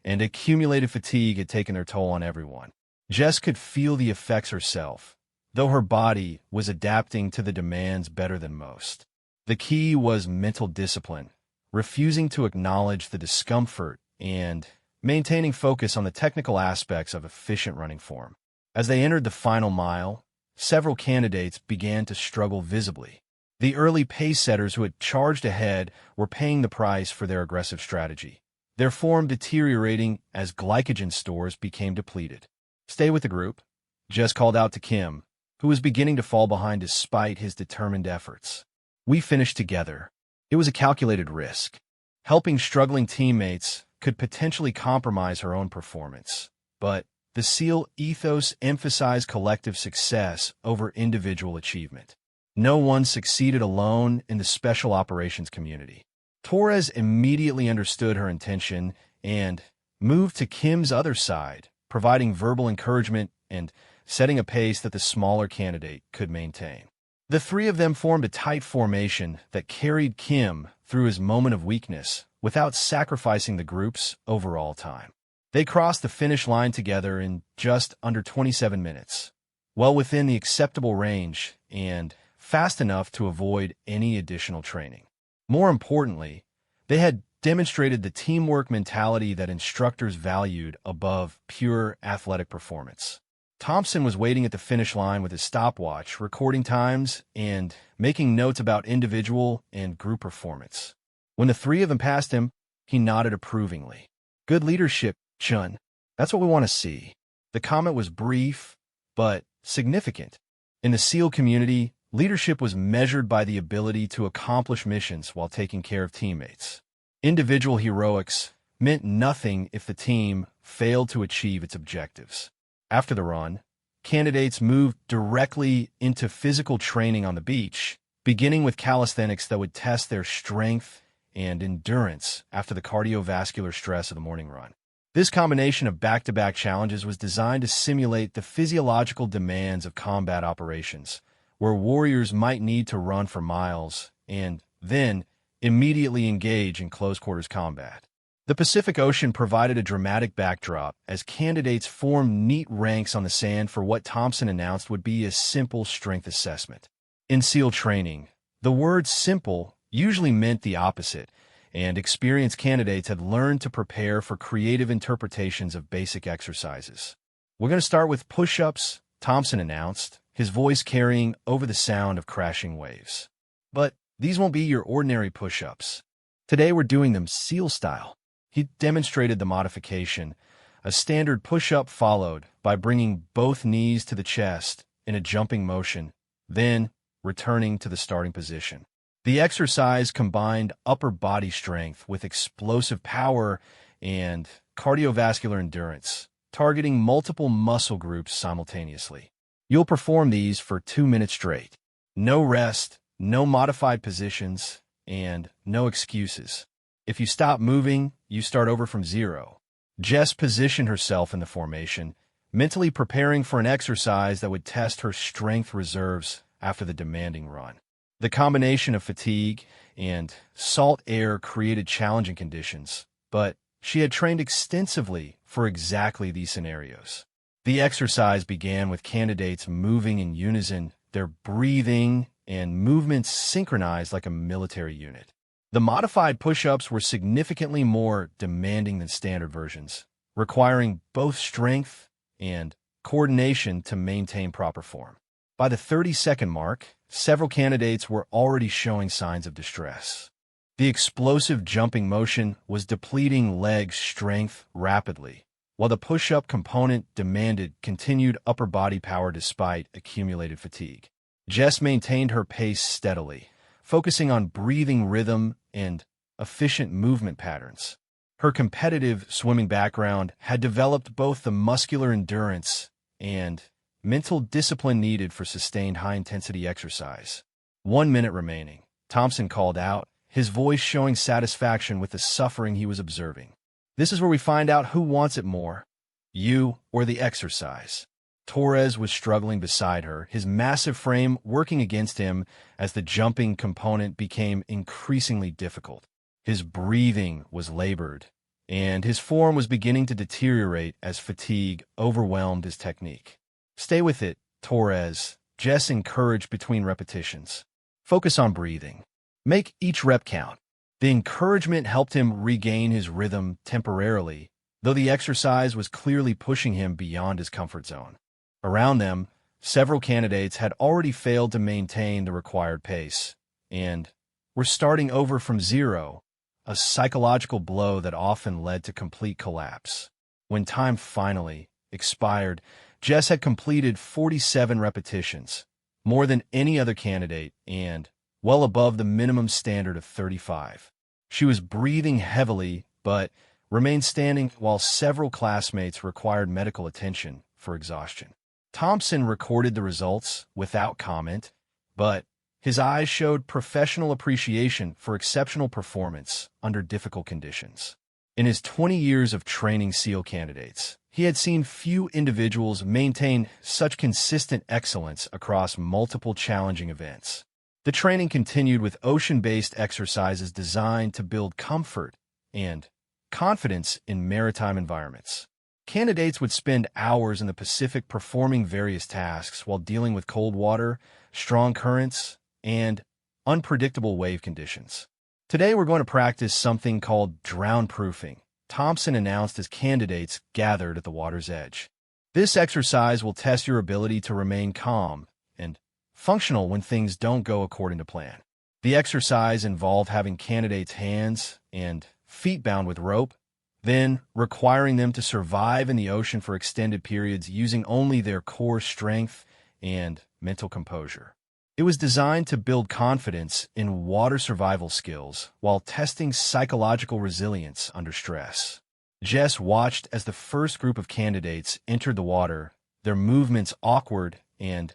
and accumulated fatigue had taken their toll on everyone. Jess could feel the effects herself, though her body was adapting to the demands better than most. The key was mental discipline, refusing to acknowledge the discomfort and maintaining focus on the technical aspects of efficient running form. As they entered the final mile, several candidates began to struggle visibly. The early pace setters who had charged ahead were paying the price for their aggressive strategy, their form deteriorating as glycogen stores became depleted. Stay with the group, Jess called out to Kim, who was beginning to fall behind despite his determined efforts. We finished together. It was a calculated risk. Helping struggling teammates could potentially compromise her own performance, but the SEAL ethos emphasized collective success over individual achievement. No one succeeded alone in the special operations community. Torres immediately understood her intention and moved to Kim's other side, providing verbal encouragement and setting a pace that the smaller candidate could maintain. The three of them formed a tight formation that carried Kim through his moment of weakness without sacrificing the group's overall time. They crossed the finish line together in just under 27 minutes, well within the acceptable range and fast enough to avoid any additional training. More importantly, they had demonstrated the teamwork mentality that instructors valued above pure athletic performance. Thompson was waiting at the finish line with his stopwatch, recording times and making notes about individual and group performance. When the three of them passed him, he nodded approvingly. Good leadership, Chun. That's what we want to see. The comment was brief, but significant. In the SEAL community, leadership was measured by the ability to accomplish missions while taking care of teammates. Individual heroics meant nothing if the team failed to achieve its objectives. After the run, candidates moved directly into physical training on the beach, beginning with calisthenics that would test their strength and endurance after the cardiovascular stress of the morning run. This combination of back-to-back challenges was designed to simulate the physiological demands of combat operations, where warriors might need to run for miles and then immediately engage in close-quarters combat. The Pacific Ocean provided a dramatic backdrop as candidates formed neat ranks on the sand for what Thompson announced would be a simple strength assessment. In SEAL training, the word simple usually meant the opposite, and experienced candidates had learned to prepare for creative interpretations of basic exercises. We're going to start with push-ups, Thompson announced, his voice carrying over the sound of crashing waves. But these won't be your ordinary push-ups. Today we're doing them SEAL style. He demonstrated the modification, a standard push-up followed by bringing both knees to the chest in a jumping motion, then returning to the starting position. The exercise combined upper body strength with explosive power and cardiovascular endurance, targeting multiple muscle groups simultaneously. You'll perform these for 2 minutes straight. No rest, no modified positions, and no excuses. If you stop moving, you start over from zero. Jess positioned herself in the formation, mentally preparing for an exercise that would test her strength reserves after the demanding run. The combination of fatigue and salt air created challenging conditions, but she had trained extensively for exactly these scenarios. The exercise began with candidates moving in unison, their breathing and movements synchronized like a military unit. The modified push-ups were significantly more demanding than standard versions, requiring both strength and coordination to maintain proper form. By the 30-second mark, several candidates were already showing signs of distress. The explosive jumping motion was depleting leg strength rapidly, while the push-up component demanded continued upper body power despite accumulated fatigue. Jess maintained her pace steadily, focusing on breathing rhythm and efficient movement patterns. Her competitive swimming background had developed both the muscular endurance and mental discipline needed for sustained high-intensity exercise. 1 minute remaining. Thompson called out, his voice showing satisfaction with the suffering he was observing. This is where we find out who wants it more, you or the exercise. Torres was struggling beside her, his massive frame working against him as the jumping component became increasingly difficult. His breathing was labored, and his form was beginning to deteriorate as fatigue overwhelmed his technique. Stay with it, Torres, Jess encouraged between repetitions. Focus on breathing. Make each rep count. The encouragement helped him regain his rhythm temporarily, though the exercise was clearly pushing him beyond his comfort zone. Around them, several candidates had already failed to maintain the required pace, and were starting over from zero, a psychological blow that often led to complete collapse. When time finally expired, Jess had completed 47 repetitions, more than any other candidate and well above the minimum standard of 35. She was breathing heavily, but remained standing while several classmates required medical attention for exhaustion. Thompson recorded the results without comment, but his eyes showed professional appreciation for exceptional performance under difficult conditions. In his 20 years of training SEAL candidates, he had seen few individuals maintain such consistent excellence across multiple challenging events. The training continued with ocean-based exercises designed to build comfort and confidence in maritime environments. Candidates would spend hours in the Pacific performing various tasks while dealing with cold water, strong currents, and unpredictable wave conditions. Today we're going to practice something called drown-proofing, Thompson announced as candidates gathered at the water's edge. This exercise will test your ability to remain calm and functional when things don't go according to plan. The exercise involved having candidates' hands and feet bound with rope, then requiring them to survive in the ocean for extended periods using only their core strength and mental composure. It was designed to build confidence in water survival skills while testing psychological resilience under stress. Jess watched as the first group of candidates entered the water, their movements awkward and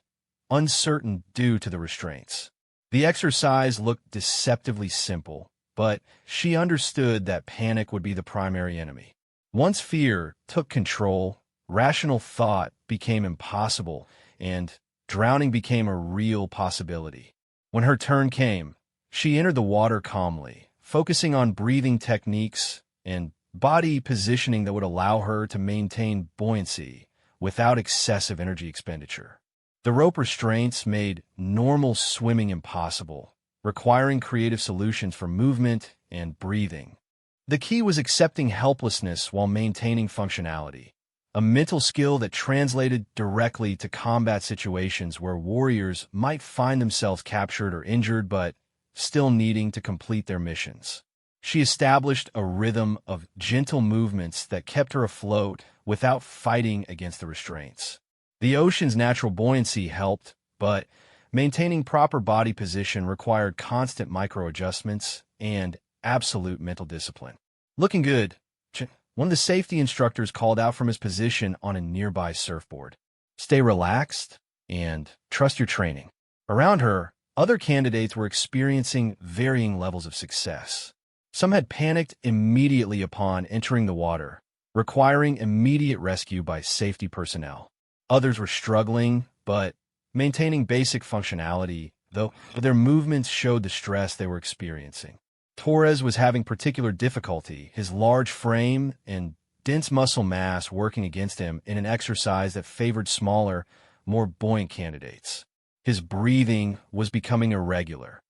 uncertain due to the restraints. The exercise looked deceptively simple, but she understood that panic would be the primary enemy. Once fear took control, rational thought became impossible, and drowning became a real possibility. When her turn came, she entered the water calmly, focusing on breathing techniques and body positioning that would allow her to maintain buoyancy without excessive energy expenditure. The rope restraints made normal swimming impossible, requiring creative solutions for movement and breathing. The key was accepting helplessness while maintaining functionality, a mental skill that translated directly to combat situations where warriors might find themselves captured or injured but still needing to complete their missions. She established a rhythm of gentle movements that kept her afloat without fighting against the restraints. The ocean's natural buoyancy helped, but maintaining proper body position required constant micro-adjustments and absolute mental discipline. Looking good, one of the safety instructors called out from his position on a nearby surfboard. Stay relaxed and trust your training. Around her, other candidates were experiencing varying levels of success. Some had panicked immediately upon entering the water, requiring immediate rescue by safety personnel. Others were struggling, but maintaining basic functionality, though their movements showed the stress they were experiencing. Torres was having particular difficulty, his large frame and dense muscle mass working against him in an exercise that favored smaller, more buoyant candidates. His breathing was becoming irregular,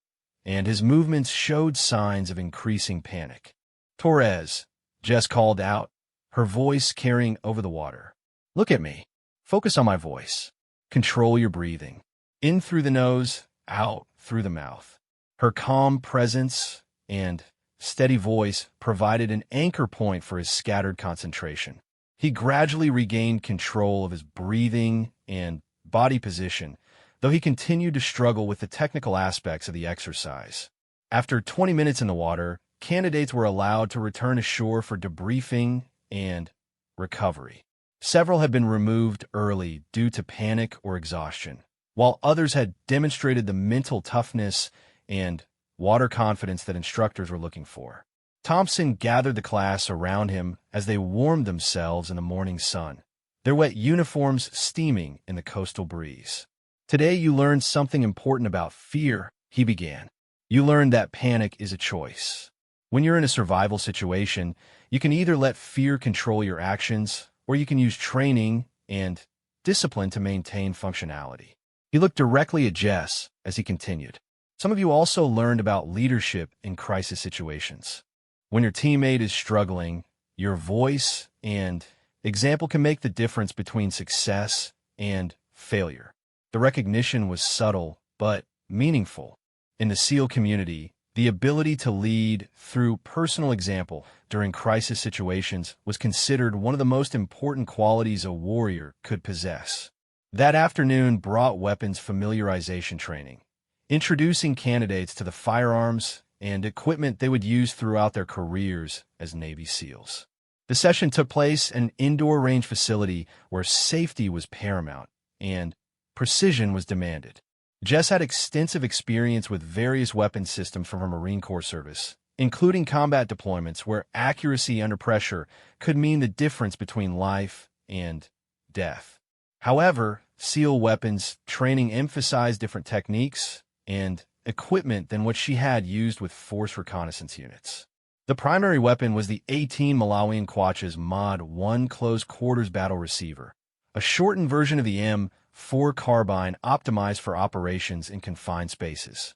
and his movements showed signs of increasing panic. Torres, Jess called out, her voice carrying over the water. Look at me. Focus on my voice. Control your breathing. In through the nose, out through the mouth. Her calm presence and steady voice provided an anchor point for his scattered concentration. He gradually regained control of his breathing and body position, though he continued to struggle with the technical aspects of the exercise. After 20 minutes in the water, candidates were allowed to return ashore for debriefing and recovery. Several had been removed early due to panic or exhaustion, while others had demonstrated the mental toughness and water confidence that instructors were looking for. Thompson gathered the class around him as they warmed themselves in the morning sun, their wet uniforms steaming in the coastal breeze. "Today you learned something important about fear," he began. "You learned that panic is a choice. When you're in a survival situation, you can either let fear control your actions, or you can use training and discipline to maintain functionality." He looked directly at Jess as he continued. "Some of you also learned about leadership in crisis situations. When your teammate is struggling, your voice and example can make the difference between success and failure." The recognition was subtle but meaningful. In the SEAL community, the ability to lead through personal example during crisis situations was considered one of the most important qualities a warrior could possess. That afternoon brought weapons familiarization training, introducing candidates to the firearms and equipment they would use throughout their careers as Navy SEALs. The session took place in an indoor range facility where safety was paramount and precision was demanded. Jess had extensive experience with various weapons systems from her Marine Corps service, including combat deployments where accuracy under pressure could mean the difference between life and death. However, SEAL weapons training emphasized different techniques and equipment than what she had used with force reconnaissance units. The primary weapon was the 18 Malawian Quachas Mod 1 close quarters battle receiver, a shortened version of the M4 carbine optimized for operations in confined spaces.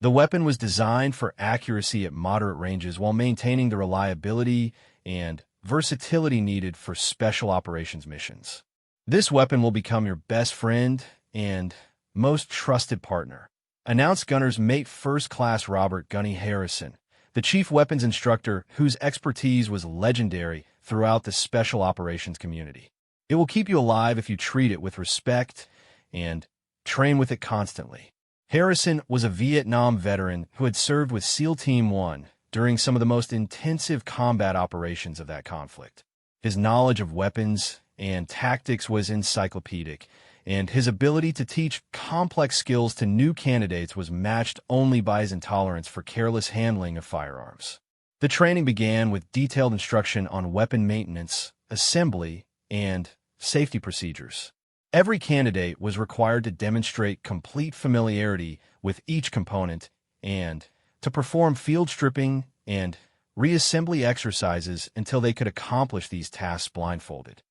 The weapon was designed for accuracy at moderate ranges while maintaining the reliability and versatility needed for special operations missions. "This weapon will become your best friend and most trusted partner," announced Gunner's Mate First Class Robert "Gunny" Harrison, the chief weapons instructor whose expertise was legendary throughout the special operations community. "It will keep you alive if you treat it with respect and train with it constantly." Harrison was a Vietnam veteran who had served with SEAL Team 1 during some of the most intensive combat operations of that conflict. His knowledge of weapons and tactics was encyclopedic, and his ability to teach complex skills to new candidates was matched only by his intolerance for careless handling of firearms. The training began with detailed instruction on weapon maintenance, assembly, and safety procedures. Every candidate was required to demonstrate complete familiarity with each component and to perform field stripping and reassembly exercises until they could accomplish these tasks blindfolded.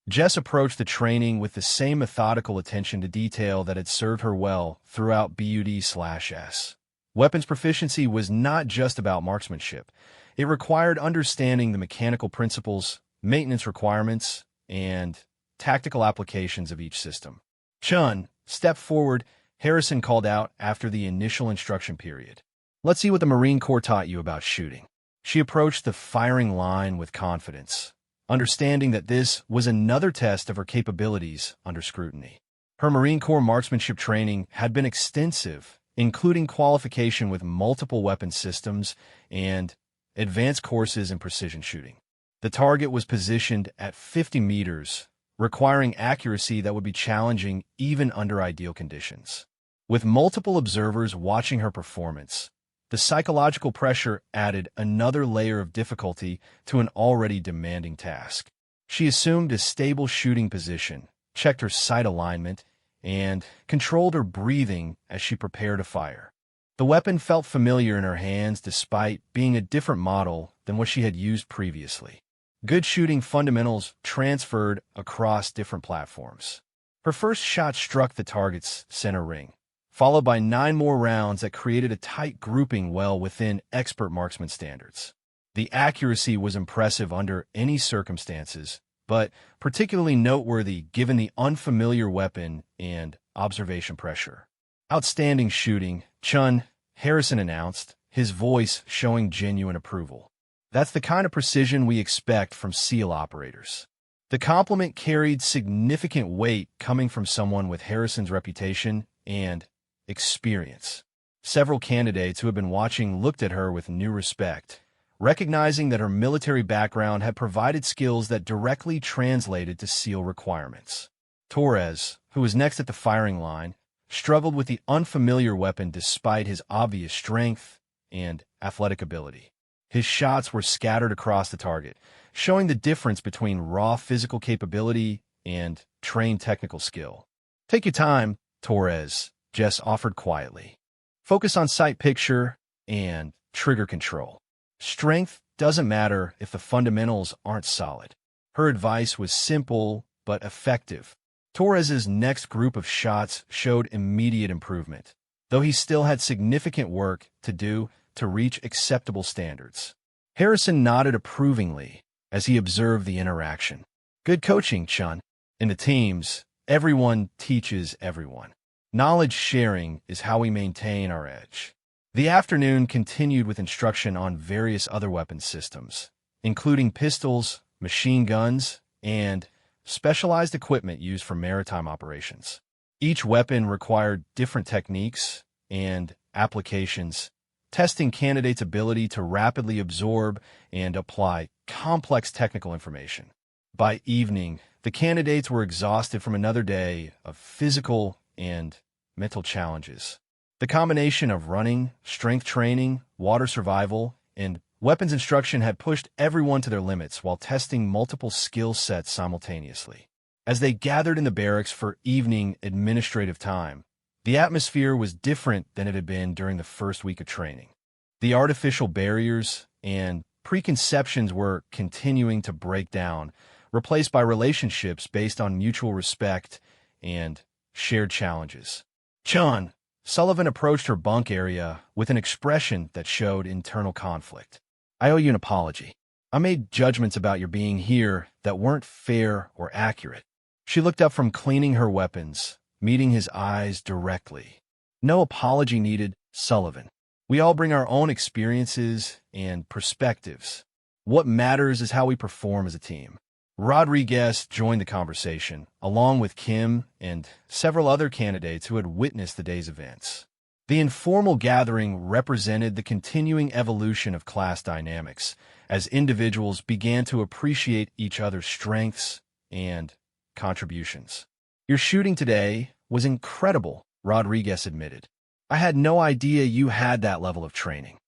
Jess approached the training with the same methodical attention to detail that had served her well throughout BUD/S. Weapons proficiency was not just about marksmanship. It required understanding the mechanical principles, maintenance requirements, and tactical applications of each system. "Chun, step forward," Harrison called out after the initial instruction period. "Let's see what the Marine Corps taught you about shooting." She approached the firing line with confidence, understanding that this was another test of her capabilities under scrutiny. Her Marine Corps marksmanship training had been extensive, including qualification with multiple weapon systems and advanced courses in precision shooting. The target was positioned at 50 meters, requiring accuracy that would be challenging even under ideal conditions. With multiple observers watching her performance, the psychological pressure added another layer of difficulty to an already demanding task. She assumed a stable shooting position, checked her sight alignment, and controlled her breathing as she prepared to fire. The weapon felt familiar in her hands despite being a different model than what she had used previously. Good shooting fundamentals transferred across different platforms. Her first shot struck the target's center ring, followed by 9 more rounds that created a tight grouping well within expert marksman standards. The accuracy was impressive under any circumstances, but particularly noteworthy given the unfamiliar weapon and observation pressure. "Outstanding shooting, Chun," Harrison announced, his voice showing genuine approval. "That's the kind of precision we expect from SEAL operators." The compliment carried significant weight coming from someone with Harrison's reputation and experience. Several candidates who had been watching looked at her with new respect, recognizing that her military background had provided skills that directly translated to SEAL requirements. Torres, who was next at the firing line, struggled with the unfamiliar weapon despite his obvious strength and athletic ability. His shots were scattered across the target, showing the difference between raw physical capability and trained technical skill. "Take your time, Torres," Jess offered quietly. "Focus on sight picture and trigger control. Strength doesn't matter if the fundamentals aren't solid." Her advice was simple but effective. Torres's next group of shots showed immediate improvement, though he still had significant work to do to reach acceptable standards. Harrison nodded approvingly as he observed the interaction. "Good coaching, Chun. In the teams, everyone teaches everyone. Knowledge sharing is how we maintain our edge." The afternoon continued with instruction on various other weapons systems, including pistols, machine guns, and specialized equipment used for maritime operations. Each weapon required different techniques and applications, testing candidates' ability to rapidly absorb and apply complex technical information. By evening, the candidates were exhausted from another day of physical and mental challenges. The combination of running, strength training, water survival, and weapons instruction had pushed everyone to their limits while testing multiple skill sets simultaneously. As they gathered in the barracks for evening administrative time, the atmosphere was different than it had been during the first week of training. The artificial barriers and preconceptions were continuing to break down, replaced by relationships based on mutual respect and shared challenges. "Chun," Sullivan approached her bunk area with an expression that showed internal conflict. "I owe you an apology. I made judgments about your being here that weren't fair or accurate." She looked up from cleaning her weapons, meeting his eyes directly. "No apology needed, Sullivan. We all bring our own experiences and perspectives. What matters is how we perform as a team." Rodriguez joined the conversation, along with Kim and several other candidates who had witnessed the day's events. The informal gathering represented the continuing evolution of class dynamics as individuals began to appreciate each other's strengths and contributions. "Your shooting today was incredible," Rodriguez admitted. "I had no idea you had that level of training."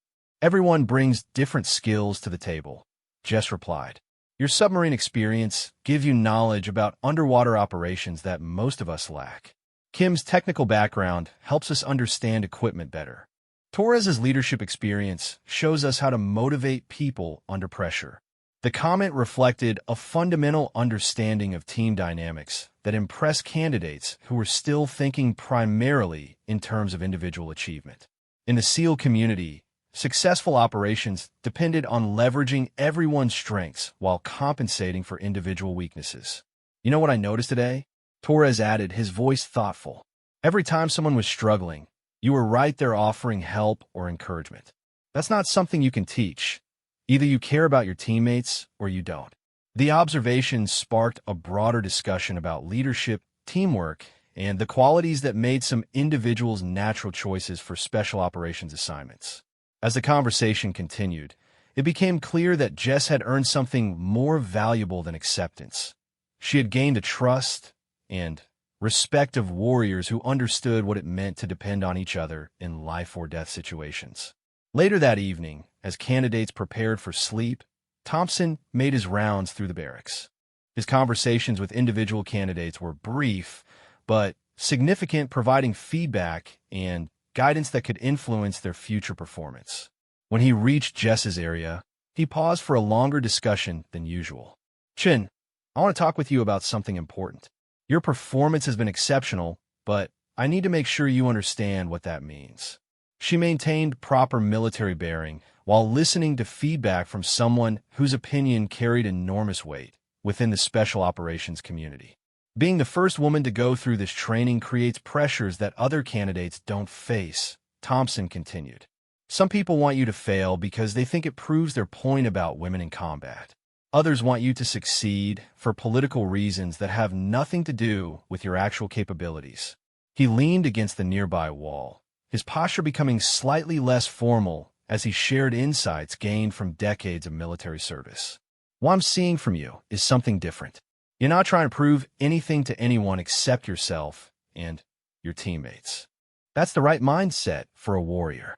"Everyone brings different skills to the table," Jess replied. "Your submarine experience gives you knowledge about underwater operations that most of us lack. Kim's technical background helps us understand equipment better. Torres's leadership experience shows us how to motivate people under pressure." The comment reflected a fundamental understanding of team dynamics that impressed candidates who were still thinking primarily in terms of individual achievement. In the SEAL community, successful operations depended on leveraging everyone's strengths while compensating for individual weaknesses. "You know what I noticed today?" Torres added, his voice thoughtful. "Every time someone was struggling, you were right there offering help or encouragement. That's not something you can teach. Either you care about your teammates or you don't." The observations sparked a broader discussion about leadership, teamwork, and the qualities that made some individuals natural choices for special operations assignments. As the conversation continued, it became clear that Jess had earned something more valuable than acceptance. She had gained the trust and respect of warriors who understood what it meant to depend on each other in life-or-death situations. Later that evening, as candidates prepared for sleep, Thompson made his rounds through the barracks. His conversations with individual candidates were brief, but significant, providing feedback and guidance that could influence their future performance. When he reached Jess's area, he paused for a longer discussion than usual. "Chin, I want to talk with you about something important. Your performance has been exceptional, but I need to make sure you understand what that means." She maintained proper military bearing while listening to feedback from someone whose opinion carried enormous weight within the special operations community. "Being the first woman to go through this training creates pressures that other candidates don't face," Thompson continued. "Some people want you to fail because they think it proves their point about women in combat. Others want you to succeed for political reasons that have nothing to do with your actual capabilities. He leaned against the nearby wall, his posture becoming slightly less formal as he shared insights gained from decades of military service. What I'm seeing from you is something different. You're not trying to prove anything to anyone except yourself and your teammates. That's the right mindset for a warrior.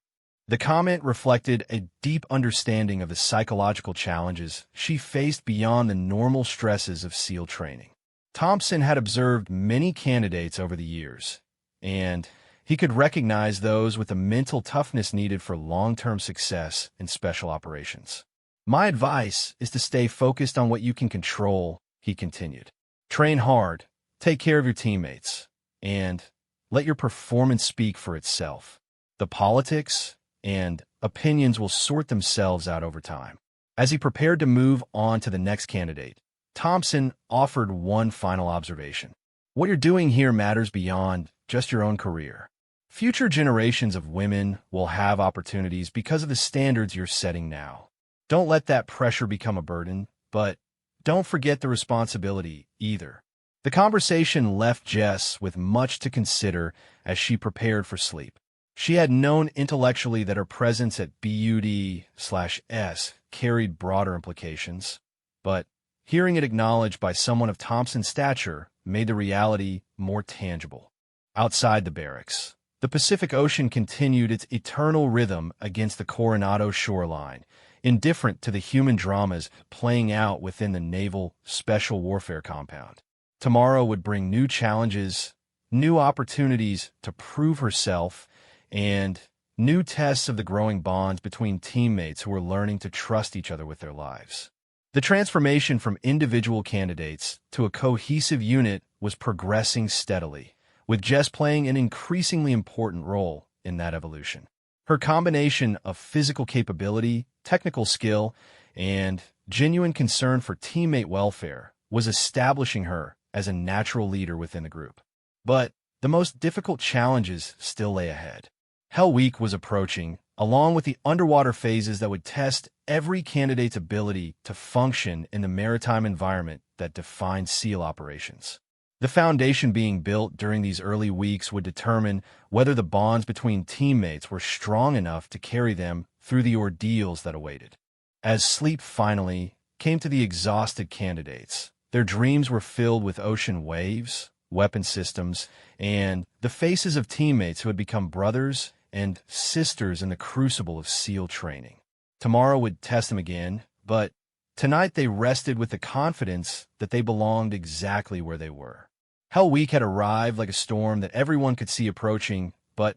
The comment reflected a deep understanding of the psychological challenges she faced beyond the normal stresses of SEAL training. Thompson had observed many candidates over the years, and he could recognize those with the mental toughness needed for long-term success in special operations. My advice is to stay focused on what you can control, he continued. Train hard, take care of your teammates, and let your performance speak for itself. The politics and opinions will sort themselves out over time. As he prepared to move on to the next candidate, Thompson offered one final observation. What you're doing here matters beyond just your own career. Future generations of women will have opportunities because of the standards you're setting now. Don't let that pressure become a burden, but don't forget the responsibility either. The conversation left Jess with much to consider as she prepared for sleep. She had known intellectually that her presence at BUD/S carried broader implications, but hearing it acknowledged by someone of Thompson's stature made the reality more tangible. Outside the barracks, the Pacific Ocean continued its eternal rhythm against the Coronado shoreline, indifferent to the human dramas playing out within the Naval Special Warfare Compound. Tomorrow would bring new challenges, new opportunities to prove herself, and new tests of the growing bonds between teammates who were learning to trust each other with their lives. The transformation from individual candidates to a cohesive unit was progressing steadily, with Jess playing an increasingly important role in that evolution. Her combination of physical capability, technical skill, and genuine concern for teammate welfare was establishing her as a natural leader within the group. But the most difficult challenges still lay ahead. Hell Week was approaching, along with the underwater phases that would test every candidate's ability to function in the maritime environment that defined SEAL operations. The foundation being built during these early weeks would determine whether the bonds between teammates were strong enough to carry them through the ordeals that awaited. As sleep finally came to the exhausted candidates, their dreams were filled with ocean waves, weapon systems, and the faces of teammates who had become brothers and sisters in the crucible of SEAL training. Tomorrow would test them again, but tonight they rested with the confidence that they belonged exactly where they were. Hell Week had arrived like a storm that everyone could see approaching, but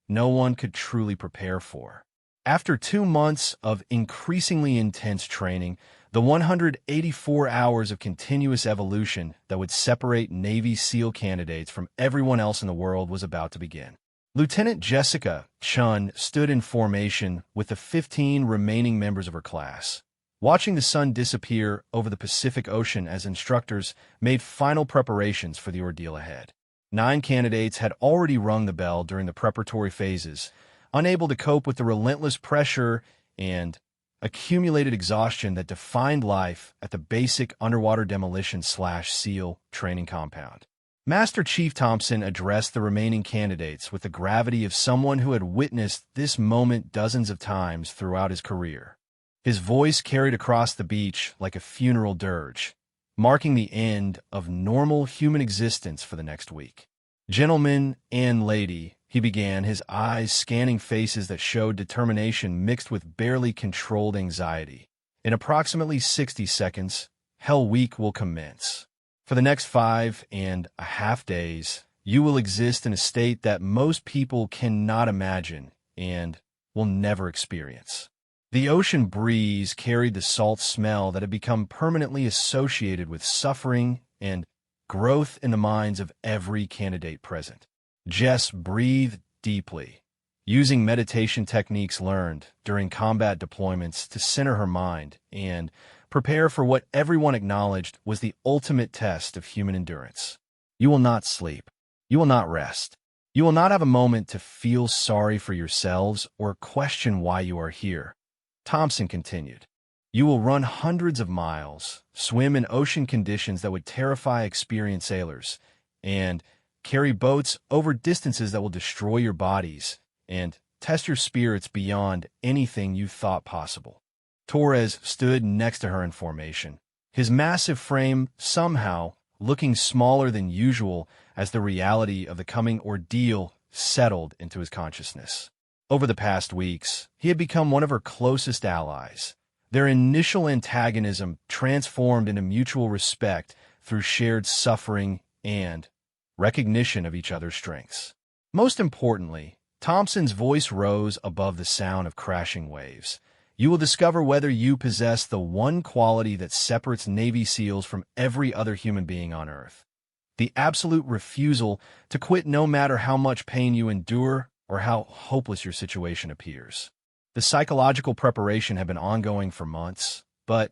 no one could truly prepare for. After 2 months of increasingly intense training, the 184 hours of continuous evolution that would separate Navy SEAL candidates from everyone else in the world was about to begin. Lieutenant Jessica Chun stood in formation with the 15 remaining members of her class. Watching the sun disappear over the Pacific Ocean as instructors made final preparations for the ordeal ahead. 9 candidates had already rung the bell during the preparatory phases, unable to cope with the relentless pressure and accumulated exhaustion that defined life at the basic underwater demolition/SEAL training compound. Master Chief Thompson addressed the remaining candidates with the gravity of someone who had witnessed this moment dozens of times throughout his career. His voice carried across the beach like a funeral dirge, marking the end of normal human existence for the next week. Gentlemen and lady, he began, his eyes scanning faces that showed determination mixed with barely controlled anxiety. In approximately 60 seconds, Hell Week will commence. For the next 5.5 days, you will exist in a state that most people cannot imagine and will never experience. The ocean breeze carried the salt smell that had become permanently associated with suffering and growth in the minds of every candidate present. Jess breathed deeply, using meditation techniques learned during combat deployments to center her mind and prepare for what everyone acknowledged was the ultimate test of human endurance. You will not sleep. You will not rest. You will not have a moment to feel sorry for yourselves or question why you are here. Thompson continued. You will run hundreds of miles, swim in ocean conditions that would terrify experienced sailors, and carry boats over distances that will destroy your bodies and test your spirits beyond anything you thought possible. Torres stood next to her in formation, his massive frame somehow looking smaller than usual as the reality of the coming ordeal settled into his consciousness. Over the past weeks, he had become one of her closest allies. Their initial antagonism transformed into mutual respect through shared suffering and recognition of each other's strengths. Most importantly, Thompson's voice rose above the sound of crashing waves. You will discover whether you possess the one quality that separates Navy SEALs from every other human being on Earth: the absolute refusal to quit no matter how much pain you endure or how hopeless your situation appears. The psychological preparation had been ongoing for months, but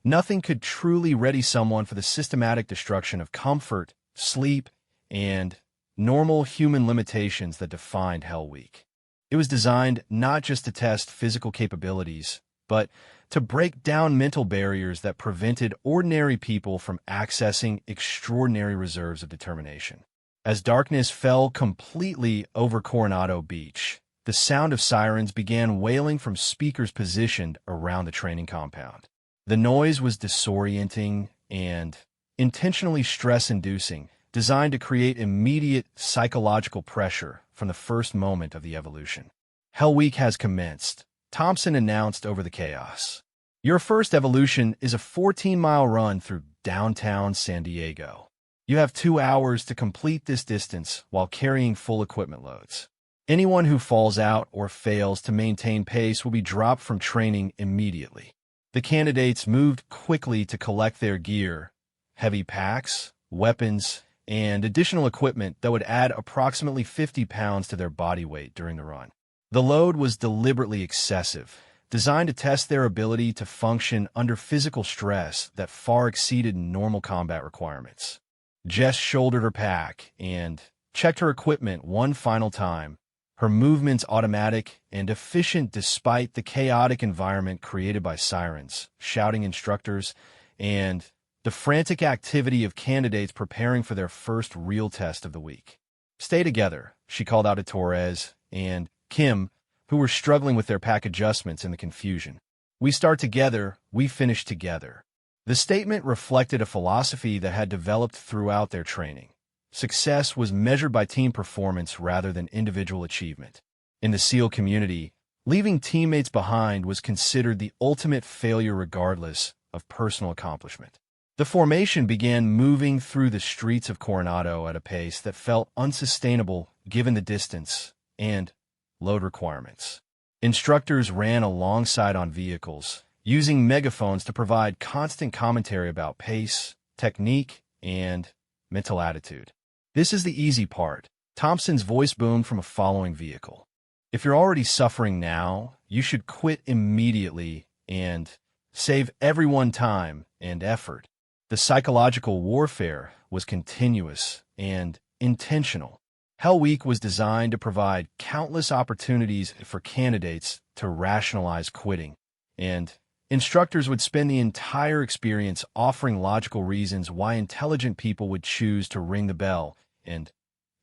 nothing could truly ready someone for the systematic destruction of comfort, sleep, and normal human limitations that defined Hell Week. It was designed not just to test physical capabilities, but to break down mental barriers that prevented ordinary people from accessing extraordinary reserves of determination. As darkness fell completely over Coronado Beach, the sound of sirens began wailing from speakers positioned around the training compound. The noise was disorienting and intentionally stress-inducing, designed to create immediate psychological pressure from the first moment of the evolution. Hell Week has commenced, Thompson announced over the chaos. Your first evolution is a 14-mile run through downtown San Diego. You have 2 hours to complete this distance while carrying full equipment loads. Anyone who falls out or fails to maintain pace will be dropped from training immediately. The candidates moved quickly to collect their gear, heavy packs, weapons, and additional equipment that would add approximately 50 pounds to their body weight during the run. The load was deliberately excessive, designed to test their ability to function under physical stress that far exceeded normal combat requirements. Jess shouldered her pack and checked her equipment one final time, her movements automatic and efficient despite the chaotic environment created by sirens, shouting instructors, and the frantic activity of candidates preparing for their first real test of the week. "Stay together," she called out to Torres and Kim, who were struggling with their pack adjustments in the confusion. "We start together, we finish together." The statement reflected a philosophy that had developed throughout their training. Success was measured by team performance rather than individual achievement. In the SEAL community, leaving teammates behind was considered the ultimate failure regardless of personal accomplishment. The formation began moving through the streets of Coronado at a pace that felt unsustainable given the distance and load requirements. Instructors ran alongside on vehicles, using megaphones to provide constant commentary about pace, technique, and mental attitude. "This is the easy part," Thompson's voice boomed from a following vehicle. "If you're already suffering now, you should quit immediately and save everyone time and effort." The psychological warfare was continuous and intentional. Hell Week was designed to provide countless opportunities for candidates to rationalize quitting, and instructors would spend the entire experience offering logical reasons why intelligent people would choose to ring the bell and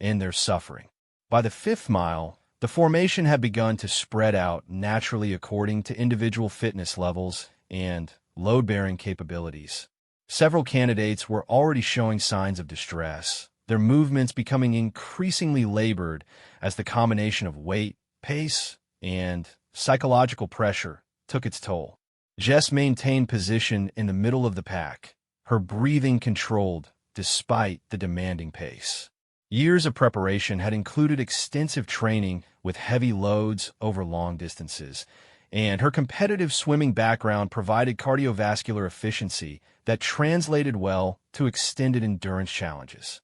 end their suffering. By the 5th mile, the formation had begun to spread out naturally according to individual fitness levels and load-bearing capabilities. Several candidates were already showing signs of distress, their movements becoming increasingly labored as the combination of weight, pace, and psychological pressure took its toll. Jess maintained position in the middle of the pack, her breathing controlled despite the demanding pace. Years of preparation had included extensive training with heavy loads over long distances, and her competitive swimming background provided cardiovascular efficiency that translated well to extended endurance challenges.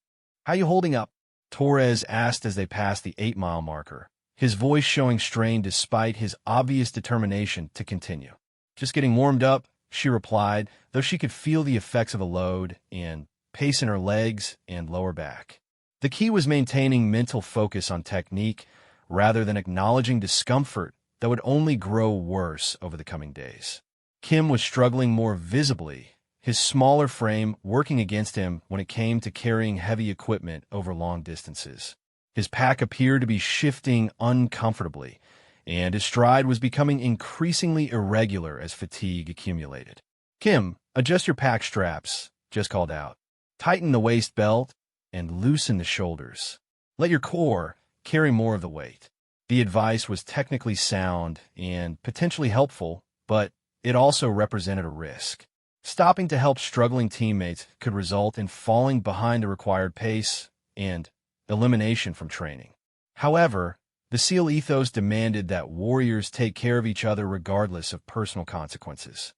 "How you holding up?" Torres asked as they passed the 8-mile marker, his voice showing strain despite his obvious determination to continue. "Just getting warmed up," she replied, though she could feel the effects of the load and pace in her legs and lower back. The key was maintaining mental focus on technique rather than acknowledging discomfort that would only grow worse over the coming days. Kim was struggling more visibly, his smaller frame working against him when it came to carrying heavy equipment over long distances. His pack appeared to be shifting uncomfortably, and his stride was becoming increasingly irregular as fatigue accumulated. "Kim, adjust your pack straps," Jess called out. "Tighten the waist belt and loosen the shoulders. Let your core carry more of the weight." The advice was technically sound and potentially helpful, but it also represented a risk. Stopping to help struggling teammates could result in falling behind the required pace and elimination from training. However, the SEAL ethos demanded that warriors take care of each other regardless of personal consequences.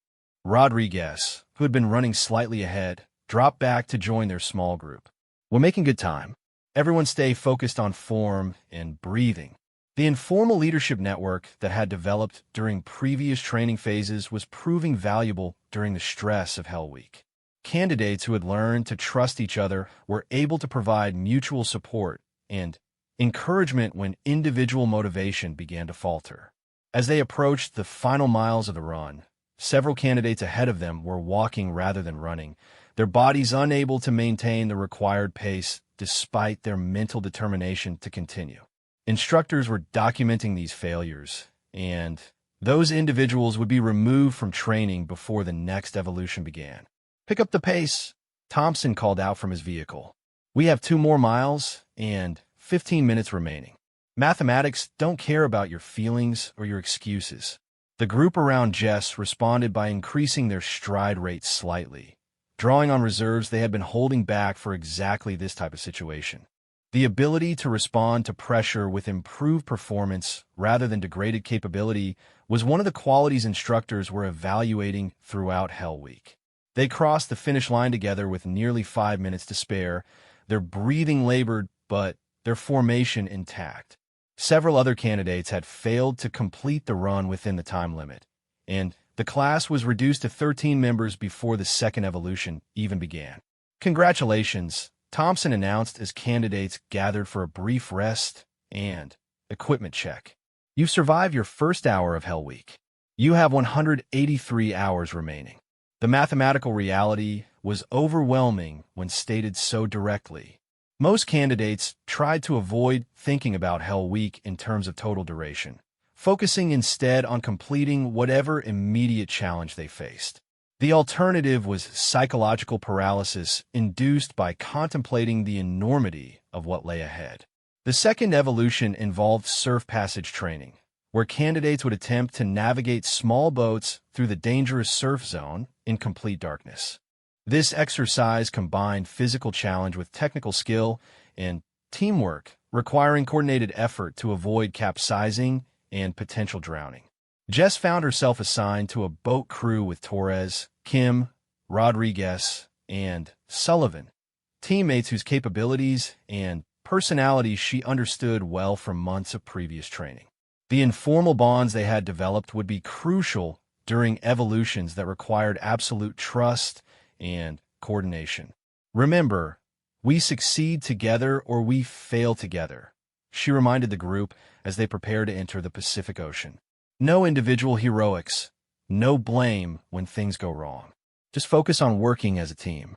Rodriguez, who had been running slightly ahead, dropped back to join their small group. "We're making good time. Everyone stay focused on form and breathing." The informal leadership network that had developed during previous training phases was proving valuable during the stress of Hell Week. Candidates who had learned to trust each other were able to provide mutual support and encouragement when individual motivation began to falter. As they approached the final miles of the run, several candidates ahead of them were walking rather than running, their bodies unable to maintain the required pace despite their mental determination to continue. Instructors were documenting these failures, and those individuals would be removed from training before the next evolution began. "Pick up the pace," Thompson called out from his vehicle. "We have 2 more miles and 15 minutes remaining." Mathematics don't care about your feelings or your excuses. The group around Jess responded by increasing their stride rate slightly, drawing on reserves they had been holding back for exactly this type of situation. The ability to respond to pressure with improved performance rather than degraded capability was one of the qualities instructors were evaluating throughout Hell Week. They crossed the finish line together with nearly 5 minutes to spare, their breathing labored but their formation intact. Several other candidates had failed to complete the run within the time limit, and the class was reduced to 13 members before the second evolution even began. "Congratulations," Thompson announced as candidates gathered for a brief rest and equipment check. "You've survived your first hour of Hell Week. You have 183 hours remaining." The mathematical reality was overwhelming when stated so directly. Most candidates tried to avoid thinking about Hell Week in terms of total duration, focusing instead on completing whatever immediate challenge they faced. The alternative was psychological paralysis induced by contemplating the enormity of what lay ahead. The second evolution involved surf passage training, where candidates would attempt to navigate small boats through the dangerous surf zone in complete darkness. This exercise combined physical challenge with technical skill and teamwork, requiring coordinated effort to avoid capsizing and potential drowning. Jess found herself assigned to a boat crew with Torres, Kim, Rodriguez, and Sullivan, teammates whose capabilities and personalities she understood well from months of previous training. The informal bonds they had developed would be crucial during evolutions that required absolute trust and coordination. "Remember, we succeed together or we fail together," she reminded the group as they prepared to enter the Pacific Ocean. "No individual heroics, no blame when things go wrong. Just focus on working as a team."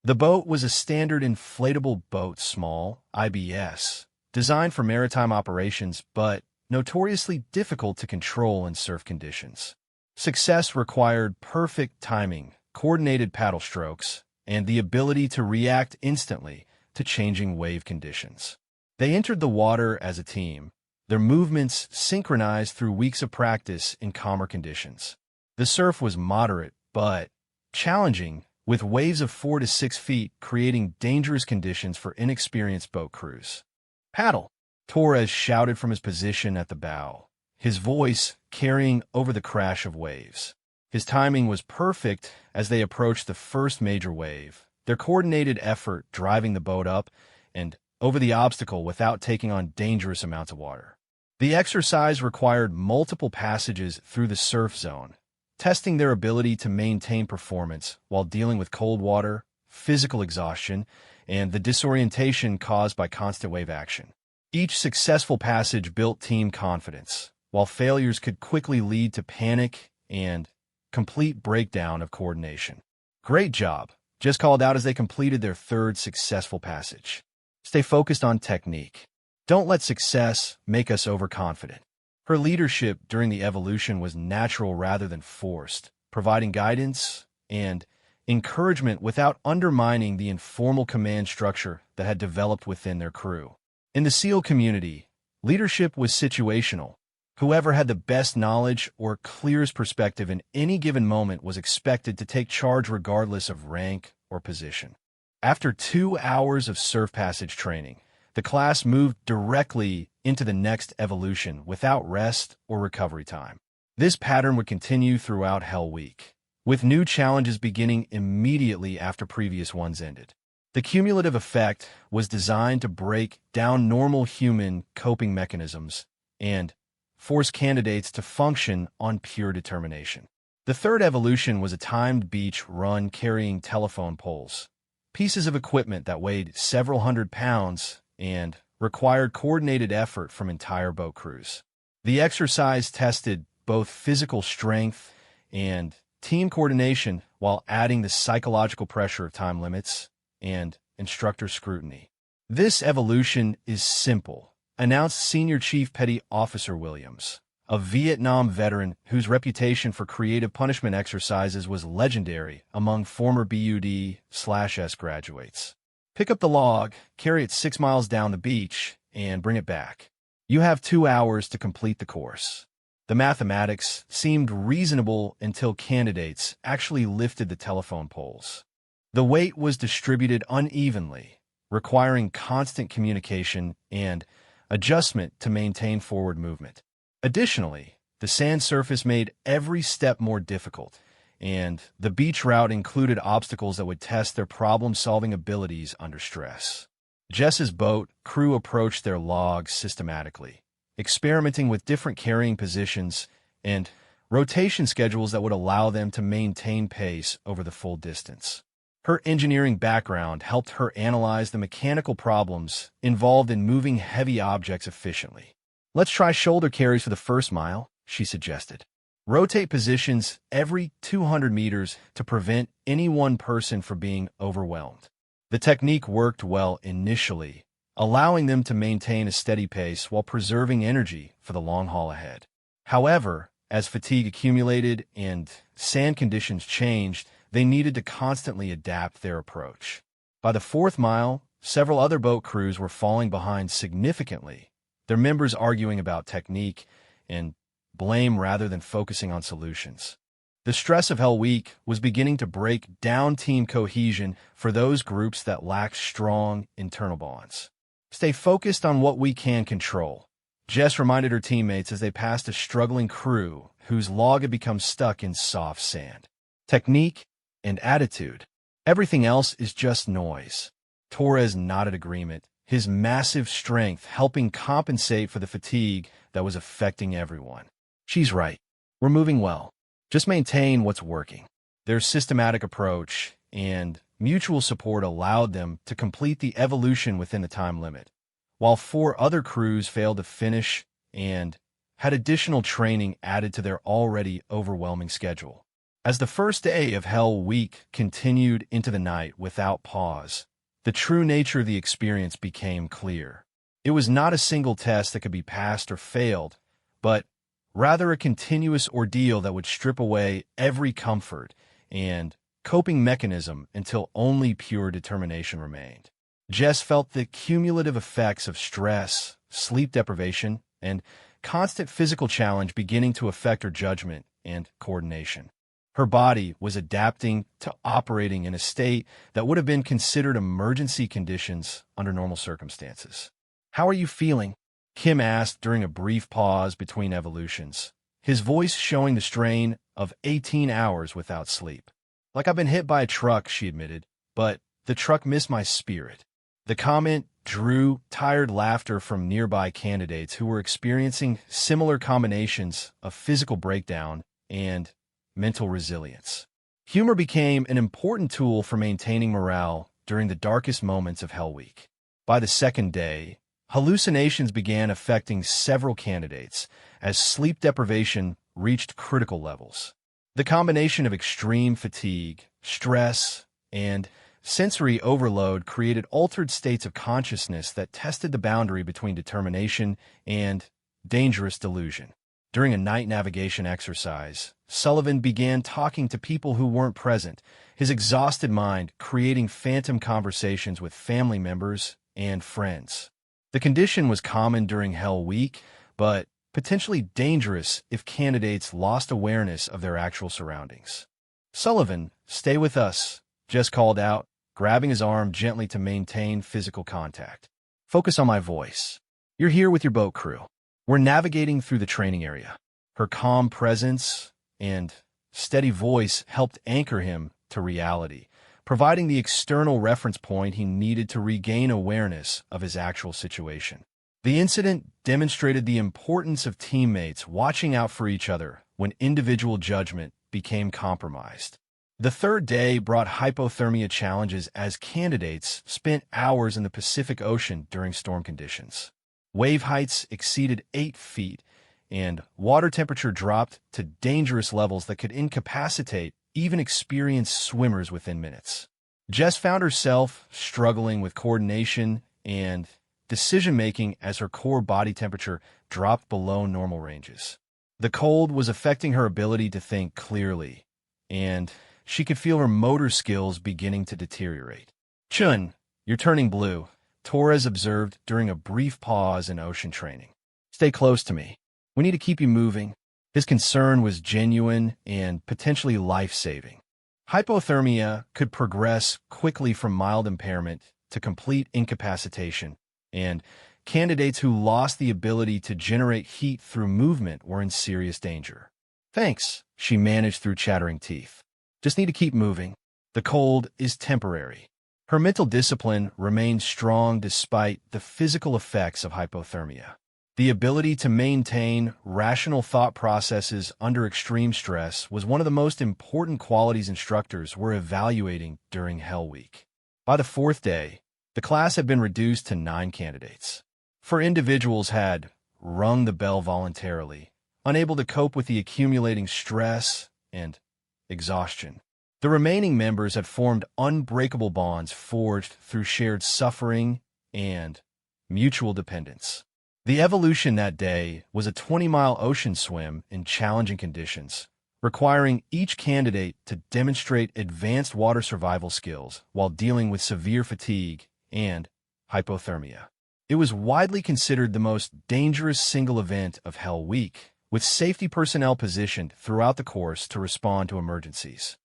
The boat was a standard inflatable boat, small, IBS, designed for maritime operations, but notoriously difficult to control in surf conditions. Success required perfect timing, coordinated paddle strokes, and the ability to react instantly to changing wave conditions. They entered the water as a team, their movements synchronized through weeks of practice in calmer conditions. The surf was moderate but challenging, with waves of 4 to 6 feet creating dangerous conditions for inexperienced boat crews. "Paddle!" Torres shouted from his position at the bow, his voice carrying over the crash of waves. His timing was perfect as they approached the first major wave, their coordinated effort driving the boat up and over the obstacle without taking on dangerous amounts of water. The exercise required multiple passages through the surf zone, testing their ability to maintain performance while dealing with cold water, physical exhaustion, and the disorientation caused by constant wave action. Each successful passage built team confidence, while failures could quickly lead to panic and complete breakdown of coordination. Great job, Jess called out as they completed their third successful passage. Stay focused on technique. Don't let success make us overconfident. Her leadership during the evolution was natural rather than forced, providing guidance and encouragement without undermining the informal command structure that had developed within their crew. In the SEAL community, leadership was situational. Whoever had the best knowledge or clearest perspective in any given moment was expected to take charge regardless of rank or position. After 2 hours of surf passage training, the class moved directly into the next evolution without rest or recovery time. This pattern would continue throughout Hell Week, with new challenges beginning immediately after previous ones ended. The cumulative effect was designed to break down normal human coping mechanisms and force candidates to function on pure determination. The third evolution was a timed beach run carrying telephone poles, pieces of equipment that weighed several hundred pounds and required coordinated effort from entire boat crews. The exercise tested both physical strength and team coordination while adding the psychological pressure of time limits and instructor scrutiny. This evolution is simple, announced Senior Chief Petty Officer Williams, a Vietnam veteran whose reputation for creative punishment exercises was legendary among former BUD/S graduates. Pick up the log, carry it 6 miles down the beach, and bring it back. You have 2 hours to complete the course. The mathematics seemed reasonable until candidates actually lifted the telephone poles. The weight was distributed unevenly, requiring constant communication and adjustment to maintain forward movement. Additionally, the sand surface made every step more difficult, and the beach route included obstacles that would test their problem-solving abilities under stress. Jess's boat crew approached their logs systematically, experimenting with different carrying positions and rotation schedules that would allow them to maintain pace over the full distance. Her engineering background helped her analyze the mechanical problems involved in moving heavy objects efficiently. Let's try shoulder carries for the first mile, she suggested. Rotate positions every 200 meters to prevent any one person from being overwhelmed. The technique worked well initially, allowing them to maintain a steady pace while preserving energy for the long haul ahead. However, as fatigue accumulated and sand conditions changed, they needed to constantly adapt their approach. By the 4th mile, several other boat crews were falling behind significantly, their members arguing about technique and blame rather than focusing on solutions. The stress of Hell Week was beginning to break down team cohesion for those groups that lacked strong internal bonds. Stay focused on what we can control, Jess reminded her teammates as they passed a struggling crew whose log had become stuck in soft sand. Technique and attitude. Everything else is just noise. Torres nodded agreement, his massive strength helping compensate for the fatigue that was affecting everyone. She's right. We're moving well. Just maintain what's working. Their systematic approach and mutual support allowed them to complete the evolution within the time limit, while 4 other crews failed to finish and had additional training added to their already overwhelming schedule. As the first day of Hell Week continued into the night without pause, the true nature of the experience became clear. It was not a single test that could be passed or failed, but rather a continuous ordeal that would strip away every comfort and coping mechanism until only pure determination remained. Jess felt the cumulative effects of stress, sleep deprivation, and constant physical challenge beginning to affect her judgment and coordination. Her body was adapting to operating in a state that would have been considered emergency conditions under normal circumstances. "How are you feeling?" Kim asked during a brief pause between evolutions, his voice showing the strain of 18 hours without sleep. "Like I've been hit by a truck," she admitted, "but the truck missed my spirit." The comment drew tired laughter from nearby candidates who were experiencing similar combinations of physical breakdown and mental resilience. Humor became an important tool for maintaining morale during the darkest moments of Hell Week. By the second day, hallucinations began affecting several candidates as sleep deprivation reached critical levels. The combination of extreme fatigue, stress, and sensory overload created altered states of consciousness that tested the boundary between determination and dangerous delusion. During a night navigation exercise, Sullivan began talking to people who weren't present, his exhausted mind creating phantom conversations with family members and friends. The condition was common during Hell Week, but potentially dangerous if candidates lost awareness of their actual surroundings. Sullivan, stay with us, Jess called out, grabbing his arm gently to maintain physical contact. Focus on my voice. You're here with your boat crew. We're navigating through the training area. Her calm presence and steady voice helped anchor him to reality, providing the external reference point he needed to regain awareness of his actual situation. The incident demonstrated the importance of teammates watching out for each other when individual judgment became compromised. The third day brought hypothermia challenges as candidates spent hours in the Pacific Ocean during storm conditions. Wave heights exceeded 8 feet, and water temperature dropped to dangerous levels that could incapacitate even experienced swimmers within minutes. Jess found herself struggling with coordination and decision-making as her core body temperature dropped below normal ranges. The cold was affecting her ability to think clearly, and she could feel her motor skills beginning to deteriorate. "Chun, you're turning blue," Torres observed during a brief pause in ocean training. "Stay close to me. We need to keep you moving." His concern was genuine and potentially life-saving. Hypothermia could progress quickly from mild impairment to complete incapacitation, and candidates who lost the ability to generate heat through movement were in serious danger. "Thanks," she managed through chattering teeth. "Just need to keep moving. The cold is temporary." Her mental discipline remained strong despite the physical effects of hypothermia. The ability to maintain rational thought processes under extreme stress was one of the most important qualities instructors were evaluating during Hell Week. By the fourth day, the class had been reduced to 9 candidates. 4 individuals had rung the bell voluntarily, unable to cope with the accumulating stress and exhaustion. The remaining members had formed unbreakable bonds forged through shared suffering and mutual dependence. The evolution that day was a 20-mile ocean swim in challenging conditions, requiring each candidate to demonstrate advanced water survival skills while dealing with severe fatigue and hypothermia. It was widely considered the most dangerous single event of Hell Week, with safety personnel positioned throughout the course to respond to emergencies.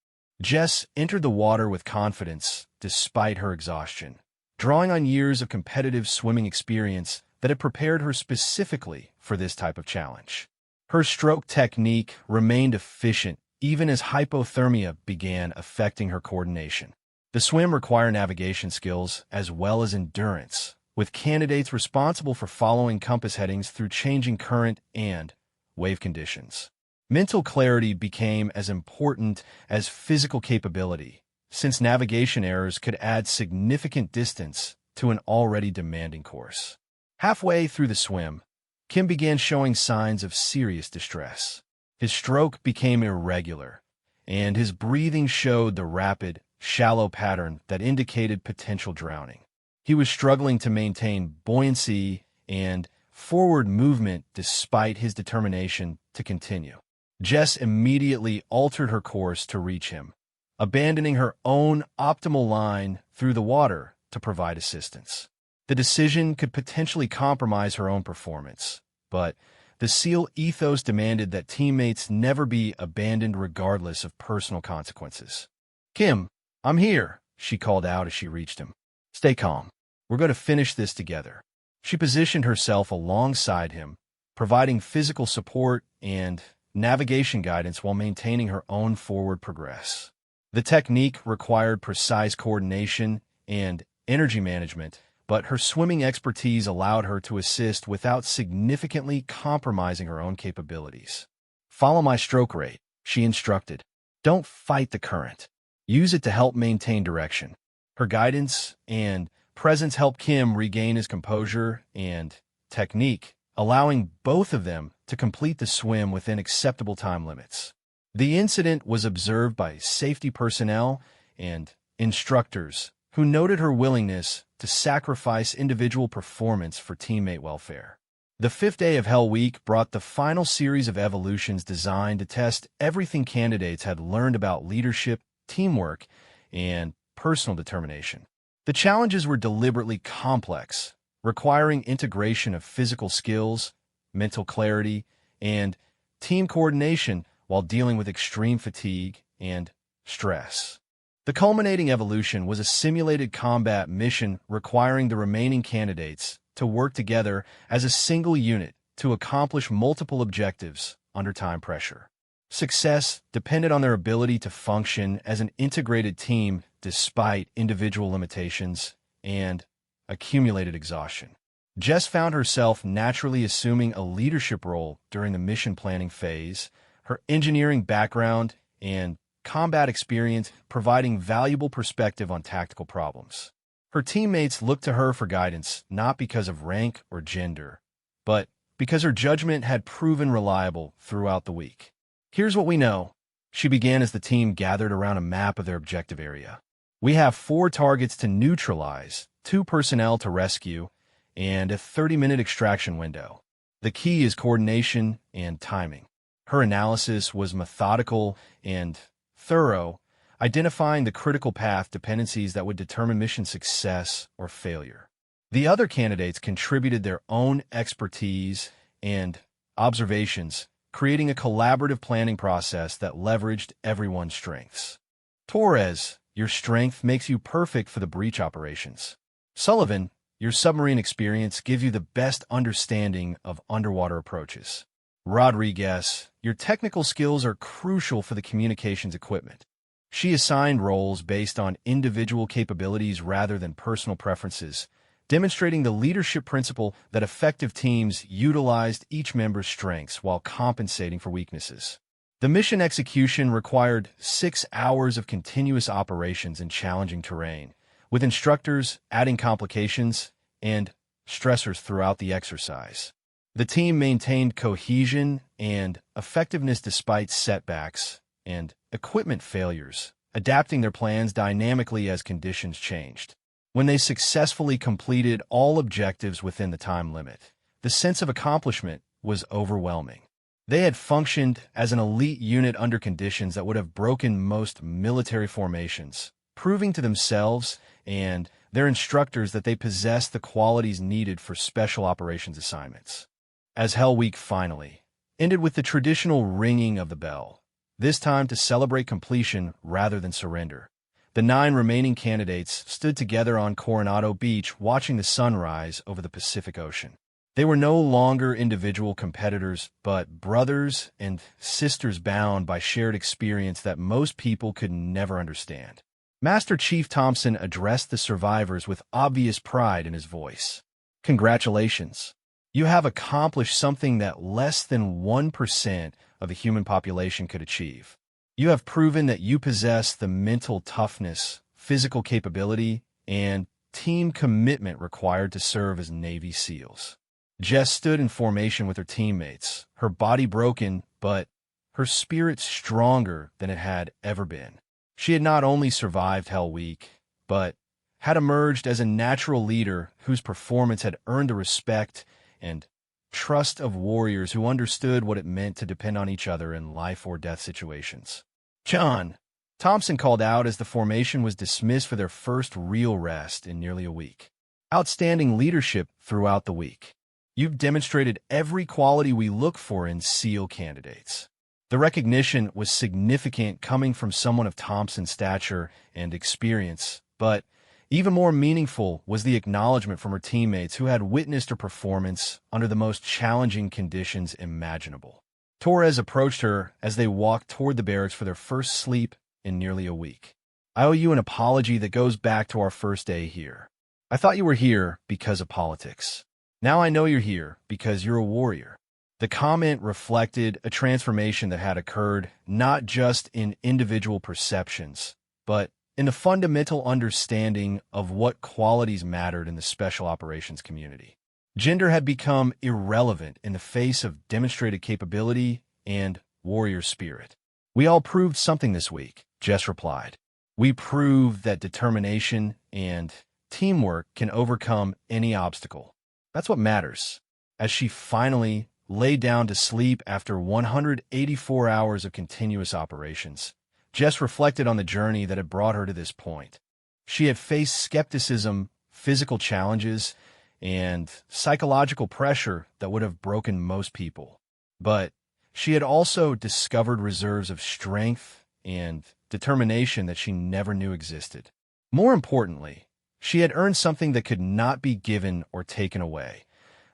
Jess entered the water with confidence despite her exhaustion, drawing on years of competitive swimming experience that had prepared her specifically for this type of challenge. Her stroke technique remained efficient even as hypothermia began affecting her coordination. The swim required navigation skills as well as endurance, with candidates responsible for following compass headings through changing current and wave conditions. Mental clarity became as important as physical capability, since navigation errors could add significant distance to an already demanding course. Halfway through the swim, Kim began showing signs of serious distress. His stroke became irregular, and his breathing showed the rapid, shallow pattern that indicated potential drowning. He was struggling to maintain buoyancy and forward movement despite his determination to continue. Jess immediately altered her course to reach him, abandoning her own optimal line through the water to provide assistance. The decision could potentially compromise her own performance, but the SEAL ethos demanded that teammates never be abandoned regardless of personal consequences. "Kim, I'm here," she called out as she reached him. "Stay calm. We're going to finish this together." She positioned herself alongside him, providing physical support and navigation guidance while maintaining her own forward progress. The technique required precise coordination and energy management, but her swimming expertise allowed her to assist without significantly compromising her own capabilities. "Follow my stroke rate," she instructed. "Don't fight the current. Use it to help maintain direction." Her guidance and presence helped Kim regain his composure and technique, allowing both of them to complete the swim within acceptable time limits. The incident was observed by safety personnel and instructors who noted her willingness to sacrifice individual performance for teammate welfare. The fifth day of Hell Week brought the final series of evolutions designed to test everything candidates had learned about leadership, teamwork, and personal determination. The challenges were deliberately complex, requiring integration of physical skills, mental clarity, and team coordination while dealing with extreme fatigue and stress. The culminating evolution was a simulated combat mission requiring the remaining candidates to work together as a single unit to accomplish multiple objectives under time pressure. Success depended on their ability to function as an integrated team despite individual limitations and accumulated exhaustion. Jess found herself naturally assuming a leadership role during the mission planning phase, her engineering background and combat experience providing valuable perspective on tactical problems. Her teammates looked to her for guidance, not because of rank or gender, but because her judgment had proven reliable throughout the week. Here's what we know. She began as the team gathered around a map of their objective area. We have 4 targets to neutralize, 2 personnel to rescue, and a 30-minute extraction window. The key is coordination and timing. Her analysis was methodical and thorough, identifying the critical path dependencies that would determine mission success or failure. The other candidates contributed their own expertise and observations, creating a collaborative planning process that leveraged everyone's strengths. Torres, your strength makes you perfect for the breach operations. Sullivan, your submarine experience gives you the best understanding of underwater approaches. Rodriguez, your technical skills are crucial for the communications equipment. She assigned roles based on individual capabilities rather than personal preferences, demonstrating the leadership principle that effective teams utilized each member's strengths while compensating for weaknesses. The mission execution required 6 hours of continuous operations in challenging terrain, with instructors adding complications and stressors throughout the exercise. The team maintained cohesion and effectiveness despite setbacks and equipment failures, adapting their plans dynamically as conditions changed. When they successfully completed all objectives within the time limit, the sense of accomplishment was overwhelming. They had functioned as an elite unit under conditions that would have broken most military formations, proving to themselves and their instructors that they possessed the qualities needed for special operations assignments. As Hell Week finally ended with the traditional ringing of the bell, this time to celebrate completion rather than surrender, the 9 remaining candidates stood together on Coronado Beach watching the sunrise over the Pacific Ocean. They were no longer individual competitors, but brothers and sisters bound by shared experience that most people could never understand. Master Chief Thompson addressed the survivors with obvious pride in his voice. Congratulations. You have accomplished something that less than 1% of the human population could achieve. You have proven that you possess the mental toughness, physical capability, and team commitment required to serve as Navy SEALs. Jess stood in formation with her teammates, her body broken, but her spirit stronger than it had ever been. She had not only survived Hell Week, but had emerged as a natural leader whose performance had earned the respect and trust of warriors who understood what it meant to depend on each other in life or death situations. John, Thompson called out as the formation was dismissed for their first real rest in nearly a week. Outstanding leadership throughout the week. You've demonstrated every quality we look for in SEAL candidates. The recognition was significant coming from someone of Thompson's stature and experience, but even more meaningful was the acknowledgement from her teammates who had witnessed her performance under the most challenging conditions imaginable. Torres approached her as they walked toward the barracks for their first sleep in nearly a week. I owe you an apology that goes back to our first day here. I thought you were here because of politics. Now I know you're here because you're a warrior. The comment reflected a transformation that had occurred not just in individual perceptions, but in the fundamental understanding of what qualities mattered in the special operations community. Gender had become irrelevant in the face of demonstrated capability and warrior spirit. "We all proved something this week," Jess replied. "We proved that determination and teamwork can overcome any obstacle. That's what matters." As she finally lay down to sleep after 184 hours of continuous operations, Jess reflected on the journey that had brought her to this point. She had faced skepticism, physical challenges, and psychological pressure that would have broken most people. But she had also discovered reserves of strength and determination that she never knew existed. More importantly, she had earned something that could not be given or taken away: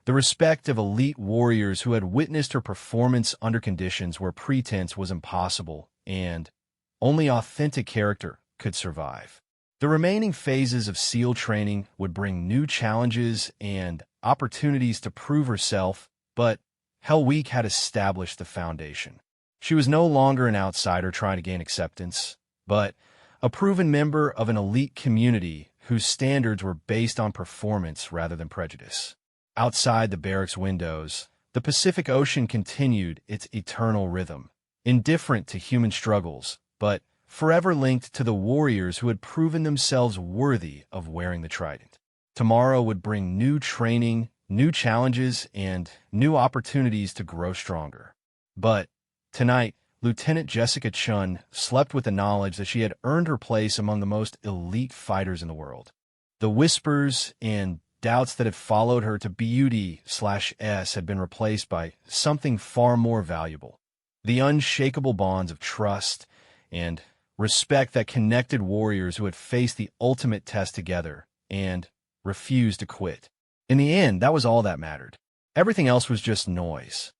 the respect of elite warriors who had witnessed her performance under conditions where pretense was impossible and only authentic character could survive. The remaining phases of SEAL training would bring new challenges and opportunities to prove herself, but Hell Week had established the foundation. She was no longer an outsider trying to gain acceptance, but a proven member of an elite community whose standards were based on performance rather than prejudice. Outside the barracks windows, the Pacific Ocean continued its eternal rhythm, indifferent to human struggles, but forever linked to the warriors who had proven themselves worthy of wearing the trident. Tomorrow would bring new training, new challenges, and new opportunities to grow stronger. But tonight, Lieutenant Jessica Chun slept with the knowledge that she had earned her place among the most elite fighters in the world. The whispers and doubts that had followed her to BUD/S had been replaced by something far more valuable: the unshakable bonds of trust and respect that connected warriors who had faced the ultimate test together and refused to quit. In the end, that was all that mattered. Everything else was just noise.